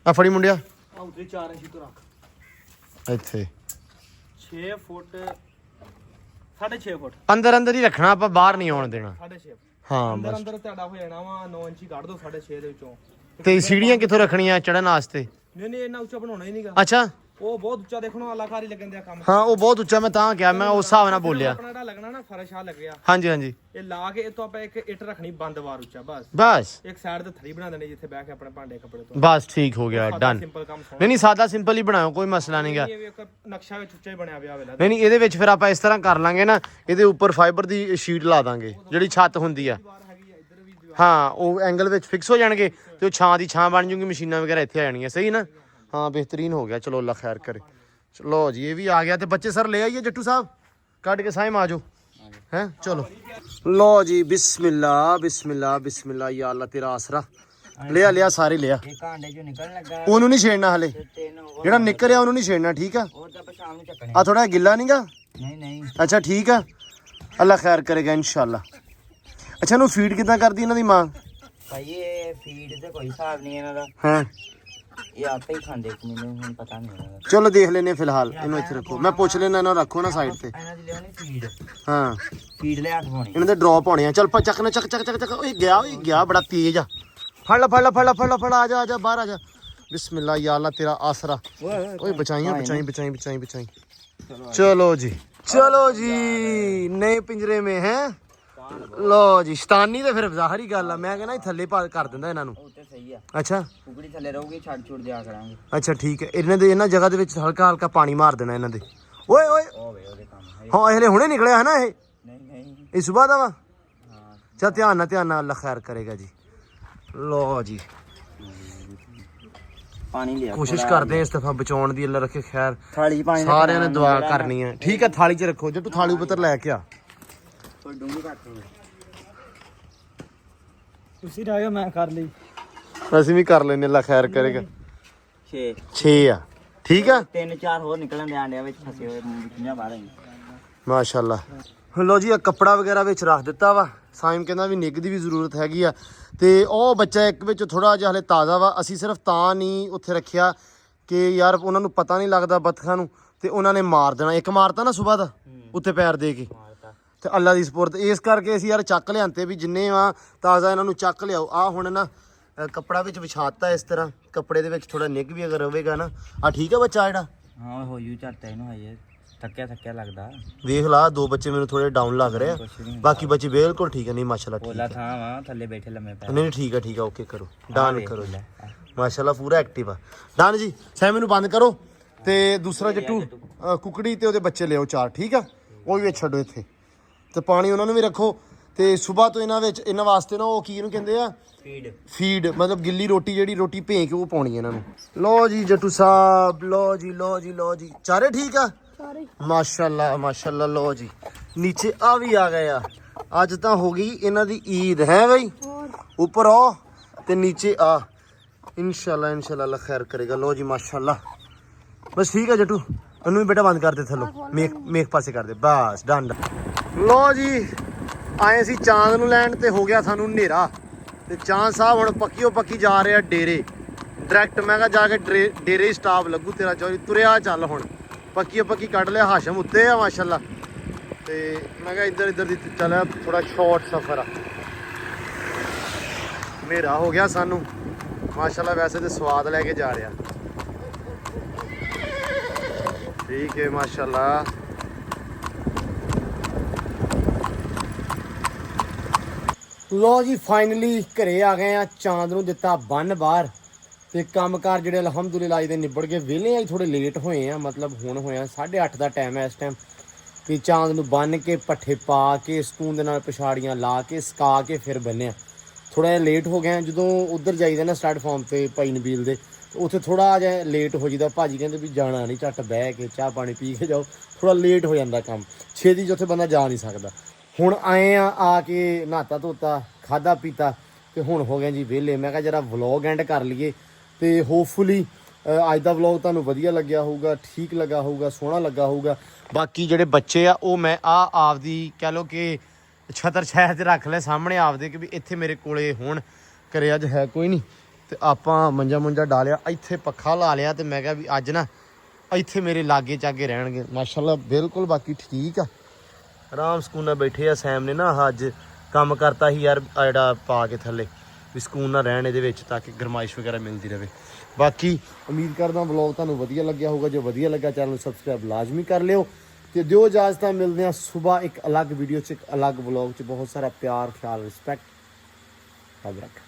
ਆ ਫੜੀ ਮੁੰਡਿਆ ਆ ਉਧਰ 4 ਇੰਚ ਤੋਂ ਰੱਖ ਇੱਥੇ 6 ਫੁੱਟ 6.5 ਫੁੱਟ ਅੰਦਰ ਅੰਦਰ ਹੀ ਰੱਖਣਾ ਆਪਾਂ ਬਾਹਰ ਨਹੀਂ ਆਉਣ ਦੇਣਾ 6.5 ਹਾਂ ਅੰਦਰ ਬਸ ਅੰਦਰ ਤੁਹਾਡਾ ਹੋ ਜਾਣਾ ਵਾ 9 ਇੰਚੀ ਕੱਢ ਦੋ 6.5 ਦੇ ਵਿੱਚੋਂ ਤੇ ਸੀੜੀਆਂ ਕਿੱਥੋਂ ਰੱਖਣੀਆਂ ਚੜਨ ਵਾਸਤੇ ਨਹੀਂ ਨਹੀਂ ਇੰਨਾ ਉੱਚਾ ਬਣਾਉਣਾ ਹੀ ਨਹੀਂਗਾ ਅੱਛਾ ਉਹ ਬਹੁਤ ਉੱਚਾ ਦੇਖਣੋਂ ਅਲਾਕਾਰੀ ਲੱਗਣ ਦਿਆ ਕੰਮ ਹਾਂ ਉਹ ਬਹੁਤ ਉੱਚਾ ਮੈਂ ਤਾਂ ਕਿਹਾ ਮੈਂ ਉਸ ਹਿਸਾਬ ਨਾਲ ਬੋਲਿਆ ਆਪਣਾ ਜਿਹੜਾ ਲੱਗਣਾ ਨਾ ਫਰਸ਼ ਆ ਲੱਗਿਆ ਹਾਂਜੀ ਹਾਂਜੀ ਇਹ ਲਾ ਕੇ ਇਹ ਤੋਂ ਆਪਾਂ ਇੱਕ ਇੱਟ ਰੱਖਣੀ ਬੰਦ ਵਾਰ ਉੱਚਾ ਬਸ ਬਸ ਇੱਕ ਸਾਈਡ ਤੇ ਥਰੀ ਬਣਾ ਦੇਣੀ ਜਿੱਥੇ ਬਹਿ ਕੇ ਆਪਣੇ ਭਾਂਡੇ ਕੱਪੜੇ ਤੋਂ ਬਸ ਠੀਕ ਹੋ ਗਿਆ ਡਨ ਸਿੰਪਲ ਕੰਮ ਸੌਣਾ ਨਹੀਂ ਨਹੀਂ ਸਾਦਾ ਸਿੰਪਲ ਹੀ ਬਣਾਓ ਕੋਈ ਮਸਲਾ ਨਹੀਂਗਾ ਇਹ ਵੀ ਇੱਕ ਨਕਸ਼ਾ ਵਿੱਚ ਉੱਚਾ ਹੀ ਬਣਿਆ ਪਿਆ ਵੇਲਾ ਨਹੀਂ ਨਹੀਂ ਇਹਦੇ ਵਿੱਚ ਫਿਰ ਆਪਾਂ ਇਸ ਤਰ੍ਹਾਂ ਕਰ ਲਾਂਗੇ ਨਾ ਇਹਦੇ ਉੱਪਰ ਫਾਈਬਰ ਦੀ ਸ਼ੀਟ ਲਾ ਦਾਂਗੇ ਜਿਹੜੀ ਛੱਤ ਹੁੰਦੀ ਆ ਹਾਂ ਉਹ ਐਂਗਲ ਵਿੱਚ ਫਿਕਸ ਹੋ ਜਾਣਗੇ ਤੇ ਉਹ ਛਾਂ ਦੀ ਛਾਂ ਬਣ ਜੂਗੀ ਮਸ਼ੀਨਾਂ ਵਗੈਰਾ ਇੱਥੇ ਆ ਜਾਣਗੀਆਂ ਸਹੀ ਨਾ ਹਾਂ ਬਿਹਤਰੀਨ ਹੋ ਗਿਆ ਚਲੋ ਅੱਲਾ ਖੈਰ ਕਰੇ ਚਲੋ ਜੀ ਇਹ ਵੀ ਆ ਗਿਆ ਤੇ ਬੱਚੇ ਸਰ ਲੈ ਆਈਏ ਜੱਟੂ ਸਾਹਿਬ ਕੱਢ ਕੇ ਸਾਈਮ ਆ ਜਾਓ ਹੈ ਚਲੋ ਲੋ ਜੀ ਬਿਸਮਿਲ੍ਲਾ ਬਿਸਮਿਲ੍ਲਾ ਬਿਸਮਿਲ੍ਲਾ ਯਾ ਅੱਲਾ ਤੇਰਾ ਆਸਰਾ ਲਿਆ ਸਾਰੇ ਲਿਆ ਇਹ ਕਾਂਡੇ ਚੋਂ ਨਿਕਲਣ ਲੱਗਾ ਉਹਨੂੰ ਨਹੀਂ ਛੇੜਨਾ ਹਲੇ ਤਿੰਨ ਉਹ ਜਿਹੜਾ ਨਿਕਲਿਆ ਉਹਨੂੰ ਨਹੀਂ ਛੇੜਨਾ ਠੀਕ ਆ ਤਾਂ ਆਪਾਂ ਸ਼ਾਮ ਨੂੰ ਚੱਕਣੇ ਆ ਥੋੜਾ ਗਿੱਲਾ ਨਹੀਂਗਾ ਨਹੀਂ ਨਹੀਂ ਅੱਛਾ ਠੀਕ ਆ ਅੱਲਾ ਖੈਰ ਕਰੇਗਾ ਇਨਸ਼ਾਅੱਲਾ ਅੱਛਾ ਇਹਨੂੰ ਫੀਡ ਕਿੱਦਾਂ ਕਰਦੀ ਇਹਨਾਂ ਦੀ ਮਾਂ ਭਾਈ ਇਹ ਫੀਡ ਤੇ ਕੋਈ ਹਿਸਾਬ ਨਹੀਂ ਇਹਨਾਂ ਦਾ ਹਾਂ ਇਹ ਆਪੇ ਹੀ ਖਾਂਦੇ ਕਿ ਮੈਨੂੰ ਹੁਣ ਪਤਾ ਨਹੀਂ ਇਹਨਾਂ ਦਾ ਚਲੋ ਦੇਖ ਲੈਨੇ ਫਿਲਹਾਲ ਇਹਨੂੰ ਇੱਥੇ ਰੱਖੋ ਮੈਂ ਪੁੱਛ ਲੈਣਾ ਇਹਨਾਂ ਨੂੰ ਰੱਖੋ ਨਾ ਸਾਈਡ ਤੇ ਇਹਨਾਂ ਦੀ ਲਿਆਉਣੀ ਫੀਡ ਹਾਂ ਫੀਡ ਲਿਆ ਕੇ ਪਾਉਣੀ ਇਹਨਾਂ ਦੇ ਡ੍ਰੌਪ ਹੋਣੇ ਆ ਚੱਲ ਪਾ ਚੱਕ ਨਾ ਚੱਕ ਓਏ ਗਿਆ ਬੜਾ ਤੇਜ਼ ਆ ਫੜ ਲੈ ਆ ਜਾ ਬਾਹਰ ਆ ਜਾ ਬਿਸਮਿਲ੍ਲਾ ਯਾ ਅੱਲਾ ਤੇਰਾ ਆਸਰਾ ਓਏ ਬਚਾਈ ਚਲੋ ਜੀ ਨਏ ਪਿੰਜਰੇ ਮੇ ਹੈ ਲੋ ਜੀ ਸ਼ਤਾਨੀ ਤੇ ਫਿਰ ਜ਼ਾਹਰੀ ਗੱਲ ਆ ਮੈਂ ਕਹਿੰਦਾ ਥੱਲੇ ਪਾ ਕਰ ਦਿੰਦਾ ਇਹਨਾਂ ਨੂੰ ਉਹ ਤੇ ਸਹੀ ਆ ਅੱਛਾ ਕੁਕੜੀ ਥੱਲੇ ਰਹੂਗੀ ਛੱਡ ਦਿਆ ਕਰਾਂਗੇ ਅੱਛਾ ਠੀਕ ਹੈ ਇਹਨਾਂ ਜਗ੍ਹਾ ਦੇ ਵਿੱਚ ਹਲਕਾ ਪਾਣੀ ਮਾਰ ਦੇਣਾ ਇਹਨਾਂ ਦੇ ਓਏ ਉਹ ਵੇ ਉਹਦੇ ਕੰਮ ਹੈ ਹਾਂ ਇਹ ਹੁਣੇ ਨਿਕਲਿਆ ਹੈ ਨਾ ਇਹ ਨਹੀਂ ਇਹ ਸਵੇਰ ਦਾ ਵਾ ਹਾਂ ਚਾ ਧਿਆਨ ਨਾਲ ਅੱਲਾ ਖੈਰ ਕਰੇਗਾ ਜੀ ਲੋ ਜੀ ਪਾਣੀ ਲਿਆ ਕੋਸ਼ਿਸ਼ ਕਰਦੇ ਆ ਇਸ ਦਫਾ ਬਚਾਉਣ ਦੀ ਅੱਲਾ ਰੱਖੇ ਖੈਰ ਥਾਲੀ ਪਾਣੀ ਸਾਰਿਆਂ ਨੇ ਦੁਆ ਕਰਨੀ ਹੈ ਠੀਕ ਹੈ ਥਾਲੀ 'ਚ ਰੱਖੋ ਜੇ ਤੂੰ ਥਾਲੀ ਉੱਪਰ ਲੈ ਕੇ ਆ ਕੋਈ ਡੂੰਗੀ ਘੱਟ ਤੁਸੀਂ ਰਹਿ ਗਏ ਮੈਂ ਕਰ ਲਈ ਅਸੀਂ ਵੀ ਕਰ ਲੈਨੇ ਅੱਲਾ ਖੈਰ ਕਰੇਗਾ 6 6 ਆ ਠੀਕ ਆ 3-4 ਹੋਰ ਨਿਕਲਣ ਦੇ ਆਂਡਿਆਂ ਵਿੱਚ ਫਸੇ ਹੋਏ ਮੁੰਡੀਆਂ ਬਾਹਰ ਆਈ ਮਾਸ਼ਾਅੱਲਾ ਲੋ ਜੀ ਇਹ ਕੱਪੜਾ ਵਗੈਰਾ ਵਿੱਚ ਰੱਖ ਦਿੱਤਾ ਵਾ ਸਾਈਮ ਕਹਿੰਦਾ ਵੀ ਨਿੱਘ ਦੀ ਵੀ ਜ਼ਰੂਰਤ ਹੈਗੀ ਆ। ਤੇ ਉਹ ਬੱਚਾ ਇੱਕ ਵਿੱਚ ਥੋੜਾ ਜਿਹਾ ਹਲੇ ਤਾਜ਼ਾ ਵਾ, ਅਸੀਂ ਸਿਰਫ ਤਾਂ ਨਹੀਂ ਉੱਥੇ ਰੱਖਿਆ ਕਿ ਯਾਰ ਉਹਨਾਂ ਨੂੰ ਪਤਾ ਨਹੀਂ ਲੱਗਦਾ ਬੱਤਖਾਂ ਨੂੰ, ਤੇ ਉਹਨਾਂ ਨੇ ਮਾਰ ਦੇਣਾ। ਇੱਕ ਮਾਰਤਾ ਨਾ ਸੁਬਾਹ ਦਾ ਉੱਥੇ ਪੈਰ ਦੇ ਕੇ, ਤੇ ਅੱਲਾ ਦੀ ਸਪੁਰਦ। ਇਸ ਕਰਕੇ ਅਸੀਂ ਯਾਰ ਚੱਕ ਲਿਆਂਤੇ ਵੀ ਜਿੰਨੇ ਆ ਤਾਜ਼ਾ ਇਹਨਾਂ ਨੂੰ ਚੱਕ ਲਿਆਓ। ਆ ਹੁਣ ਨਾ ਕੱਪੜਾ ਵਿੱਚ ਵਿਛਾਤਾ ਇਸ ਤਰ੍ਹਾਂ, ਕੱਪੜੇ ਦੇ ਵਿੱਚ ਥੋੜਾ ਨਿੱਘ ਵੀ ਅਗਰ ਰਹੇਗਾ ਨਾ। ਆ ਠੀਕ ਆ ਬੱਚਾ ਜਿਹੜਾ? ਹਾਂ ਹੋ ਜੂ ਝੱਟ ਇਹਨੂੰ ਹਜੇ ਥੱਕਿਆ ਲੱਗਦਾ। ਵੇਖ ਲਾ ਦੋ ਬੱਚੇ ਮੈਨੂੰ ਥੋੜੇ ਡਾਊਨ ਲੱਗ ਰਹੇ ਆ, ਬਾਕੀ ਬੱਚੇ ਬਿਲਕੁਲ ਠੀਕ ਆ। ਨਹੀਂ ਮਾਸ਼ਾਅੱਲਾ ਠੀਕ ਪੋਲਾ ਆ। ਥਾਂ ਵਾ ਥੱਲੇ ਬੈਠੇ ਲੰਮੇ ਪੈ। ਨਹੀਂ ਠੀਕ ਆ ਓਕੇ ਕਰੋ, ਡਨ ਕਰੋ ਜੀ। ਮਾਸ਼ਾਅੱਲਾ ਪੂਰਾ ਐਕਟਿਵ ਆ। ਡਨ ਜੀ। ਸੈਮ ਨੂੰ ਬੰਦ ਕਰੋ ਤੇ ਦੂਸਰਾ ਜੱਟੂ ਕੁਕੜੀ ਤੇ ਉਹਦੇ ਬੱਚੇ ਲਿਆਓ 4, ਠੀਕ ਆ? ਉਹ ਵੀ ਛੱਡੋ ਇੱਥੇ, ਤੇ ਪਾਣੀ ਉਹਨਾਂ ਨੂੰ ਵੀ ਰੱਖੋ। ਤੇ ਸਵੇਰ ਤੋਂ ਇਹਨਾਂ ਵਾਸਤੇ ਨਾ ਉਹ ਕੀ ਇਹਨੂੰ ਕਹਿੰਦੇ ਆ, ਫੀਡ ਮਤਲਬ ਗਿੱਲੀ ਰੋਟੀ, ਜਿਹੜੀ ਰੋਟੀ ਭੇਂ ਕੇ ਉਹ ਪਾਉਣੀ ਇਹਨਾਂ ਨੂੰ। ਲਓ ਜੀ ਜੱਟੂ ਸਾਹਿਬ, ਲਓ ਜੀ ਚਾਰੇ ਠੀਕ ਆ ਮਾਸ਼ਾਅੱਲਾ। ਲਓ ਜੀ ਨੀਚੇ ਆ ਵੀ ਆ ਗਏ ਆ। ਅੱਜ ਤਾਂ ਹੋ ਗਈ ਇਹਨਾਂ ਦੀ ਈਦ ਹੈ ਬਈ। ਉੱਪਰ ਆ ਤੇ ਨੀਚੇ ਆ। ਇਨਸ਼ਾਅੱਲਾ ਅੱਲਾ ਖੈਰ ਕਰੇਗਾ। ਲਓ ਜੀ ਮਾਸ਼ਾਅੱਲਾ। ਬਸ ਠੀਕ ਆ ਜੱਟੂ, ਇਹਨੂੰ ਵੀ ਬੇਟਾ ਬੰਦ ਕਰ ਦੇ ਥੱਲੋਂ, ਮੇਖ ਪਾਸੇ ਕਰ ਦੇ ਬਸ। ਡਨ। ਲਓ ਜੀ ਆਏ ਸੀ ਚਾਂਦ ਨੂੰ ਲੈਣ ਤੇ ਹੋ ਗਿਆ ਸਾਨੂੰ ਹਨੇਰਾ, ਤੇ ਚਾਂਦ ਸਾਹਿਬ ਹੁਣ ਪੱਕੀ ਜਾ ਰਿਹਾ ਡੇਰੇ ਡਾਇਰੈਕਟ। ਮੈਂ ਕਿਹਾ ਜਾ ਕੇ ਡੇਰੇ ਹੀ ਸਟਾਪ ਲੱਗੂ ਤੇਰਾ ਚੌਰੀ, ਤੁਰਿਆ ਚੱਲ। ਹੁਣ ਪੱਕੀ ਕੱਢ ਲਿਆ। ਹਾਸ਼ਮ ਉੱਤੇ ਆ ਮਾਸ਼ਾਅੱਲਾ, ਤੇ ਮੈਂ ਕਿਹਾ ਇੱਧਰ ਦੀ ਚੱਲਿਆ, ਥੋੜਾ ਸ਼ਾਰਟ ਸਫ਼ਰ ਆ। ਹਨੇਰਾ ਹੋ ਗਿਆ ਸਾਨੂੰ ਮਾਸ਼ਾਅੱਲਾ। ਵੈਸੇ ਤੇ ਸਵਾਦ ਲੈ ਕੇ ਜਾ ਰਿਹਾ, ਠੀਕ ਹੈ ਮਾਸ਼ਾਅੱਲਾ। ਲੋ ਜੀ ਫਾਈਨਲੀ ਘਰੇ ਆ ਗਏ ਆ। ਚਾਂਦ ਨੂੰ ਦਿੱਤਾ ਬੰਨ ਬਾਹਰ, ਤੇ ਕੰਮਕਾਰ ਜਿਹੜੇ ਅਲਹਮਦੁਲਿਲਾ ਦੇ ਨਿਬੜ ਗਏ। ਵਿਹਲੇ ਆ ਥੋੜੇ ਲੇਟ ਹੋਏ ਆ, ਮਤਲਬ ਹੁਣ ਹੋਇਆ 8:30 ਦਾ ਟਾਈਮ ਹੈ ਇਸ ਟਾਈਮ। ਕਿ ਚਾਂਦ ਨੂੰ ਬੰਨ ਕੇ ਪੱਠੇ ਪਾ ਕੇ ਸਕੂਨ ਦੇ ਨਾਲ ਪਛਾੜੀਆਂ ਲਾ ਕੇ ਸਕਾ ਕੇ ਫਿਰ ਬੰਨਿਆ। ਥੋੜਾ ਜਿਹਾ ਲੇਟ ਹੋ ਗਿਆ। ਜਦੋਂ ਉੱਧਰ ਜਾਈਦਾ ਨਾ ਸਟਾਰਟ ਫਾਰਮ ਤੇ ਭਾਈ ਨਬੀਲ ਦੇ, ਉੱਥੇ ਥੋੜਾ ਜਿਹਾ ਲੇਟ ਹੋ ਜਾਂਦਾ। ਭਾਜੀ ਕਹਿੰਦੇ ਵੀ ਜਾਣਾ ਨਹੀਂ, ਝੱਟ ਬਹਿ ਕੇ ਚਾਹ ਪਾਣੀ ਪੀ ਕੇ ਜਾਓ। ਥੋੜਾ ਲੇਟ ਹੋ ਜਾਂਦਾ ਕੰਮ, ਛੇਤੀ ਜਿੱਥੇ ਬੰਦਾ ਜਾ ਨਹੀਂ ਸਕਦਾ। ਹੁਣ ਆਏ ਆ ਕੇ ਨਹਾਤਾ ਧੋਤਾ, ਖਾਦਾ ਪੀਤਾ, ਤੇ ਹੁਣ ਹੋ ਗਿਆ ਜੀ ਵਿਹਲੇ। ਮੈਂ ਕਿਹਾ ਜਰਾ ਵਲੌਗ ਐਂਡ ਕਰ ਲਈਏ, ਤੇ ਹੋਪਫੁਲੀ ਅੱਜ ਦਾ ਵਲੌਗ ਤੁਹਾਨੂੰ ਵਧੀਆ ਲੱਗਿਆ ਹੋਊਗਾ, ਠੀਕ ਲੱਗਾ ਹੋਊਗਾ, ਸੋਹਣਾ ਲੱਗਾ ਹੋਊਗਾ। ਬਾਕੀ ਜਿਹੜੇ ਬੱਚੇ ਆ ਉਹ ਮੈਂ ਆਪਦੀ ਕਹਿ ਲਓ ਕਿ ਛਤਰ ਛਾਇਆ 'ਚ ਰੱਖ ਲਿਆ ਸਾਹਮਣੇ ਆਪਦੇ, ਕਿ ਵੀ ਇੱਥੇ ਮੇਰੇ ਕੋਲੇ ਹੁਣ। ਘਰੇ ਅੱਜ ਹੈ ਕੋਈ ਨਹੀਂ, ਤੇ ਆਪਾਂ ਮੰਜਾ ਡਾਲਿਆ, ਇੱਥੇ ਪੱਖਾ ਲਾ ਲਿਆ, ਤੇ ਮੈਂ ਕਿਹਾ ਵੀ ਅੱਜ ਨਾ ਇੱਥੇ ਮੇਰੇ ਲਾਗੇ ਚਾਗੇ ਰਹਿਣਗੇ ਮਾਸ਼ਾਅੱਲਾ ਬਿਲਕੁਲ। ਬਾਕੀ ਠੀਕ ਆ, ਆਰਾਮ ਸਕੂਨ ਨਾਲ ਬੈਠੇ ਆ। ਸੈਮ ਨੇ ਨਾ ਅੱਜ ਕੰਮ ਕਰਤਾ ਸੀ ਯਾਰ ਜਿਹੜਾ ਪਾ ਕੇ ਥੱਲੇ, ਵੀ ਸਕੂਨ ਨਾਲ ਰਹਿਣ ਇਹਦੇ ਵਿੱਚ, ਤਾਂ ਕਿ ਗਰਮਾਇਸ਼ ਵਗੈਰਾ ਮਿਲਦੀ ਰਹੇ। ਬਾਕੀ ਉਮੀਦ ਕਰਦਾ ਵਲੌਗ ਤੁਹਾਨੂੰ ਵਧੀਆ ਲੱਗਿਆ ਹੋਊਗਾ। ਜੋ ਵਧੀਆ ਲੱਗਾ ਚੈਨਲ ਨੂੰ ਸਬਸਕ੍ਰਾਈਬ ਲਾਜ਼ਮੀ ਕਰ ਲਿਓ, ਤੇ ਦਿਓ ਇਜਾਜ਼ਤ। ਮਿਲਦੇ ਹਾਂ ਸਵੇਰ ਇੱਕ ਅਲੱਗ ਵੀਡੀਓ 'ਚ, ਇੱਕ ਅਲੱਗ ਵਲੌਗ 'ਚ। ਬਹੁਤ ਸਾਰਾ ਪਿਆਰ, ਖਿਆਲ, ਰਿਸਪੈਕਟ। ਰੱਬ ਰੱਖ।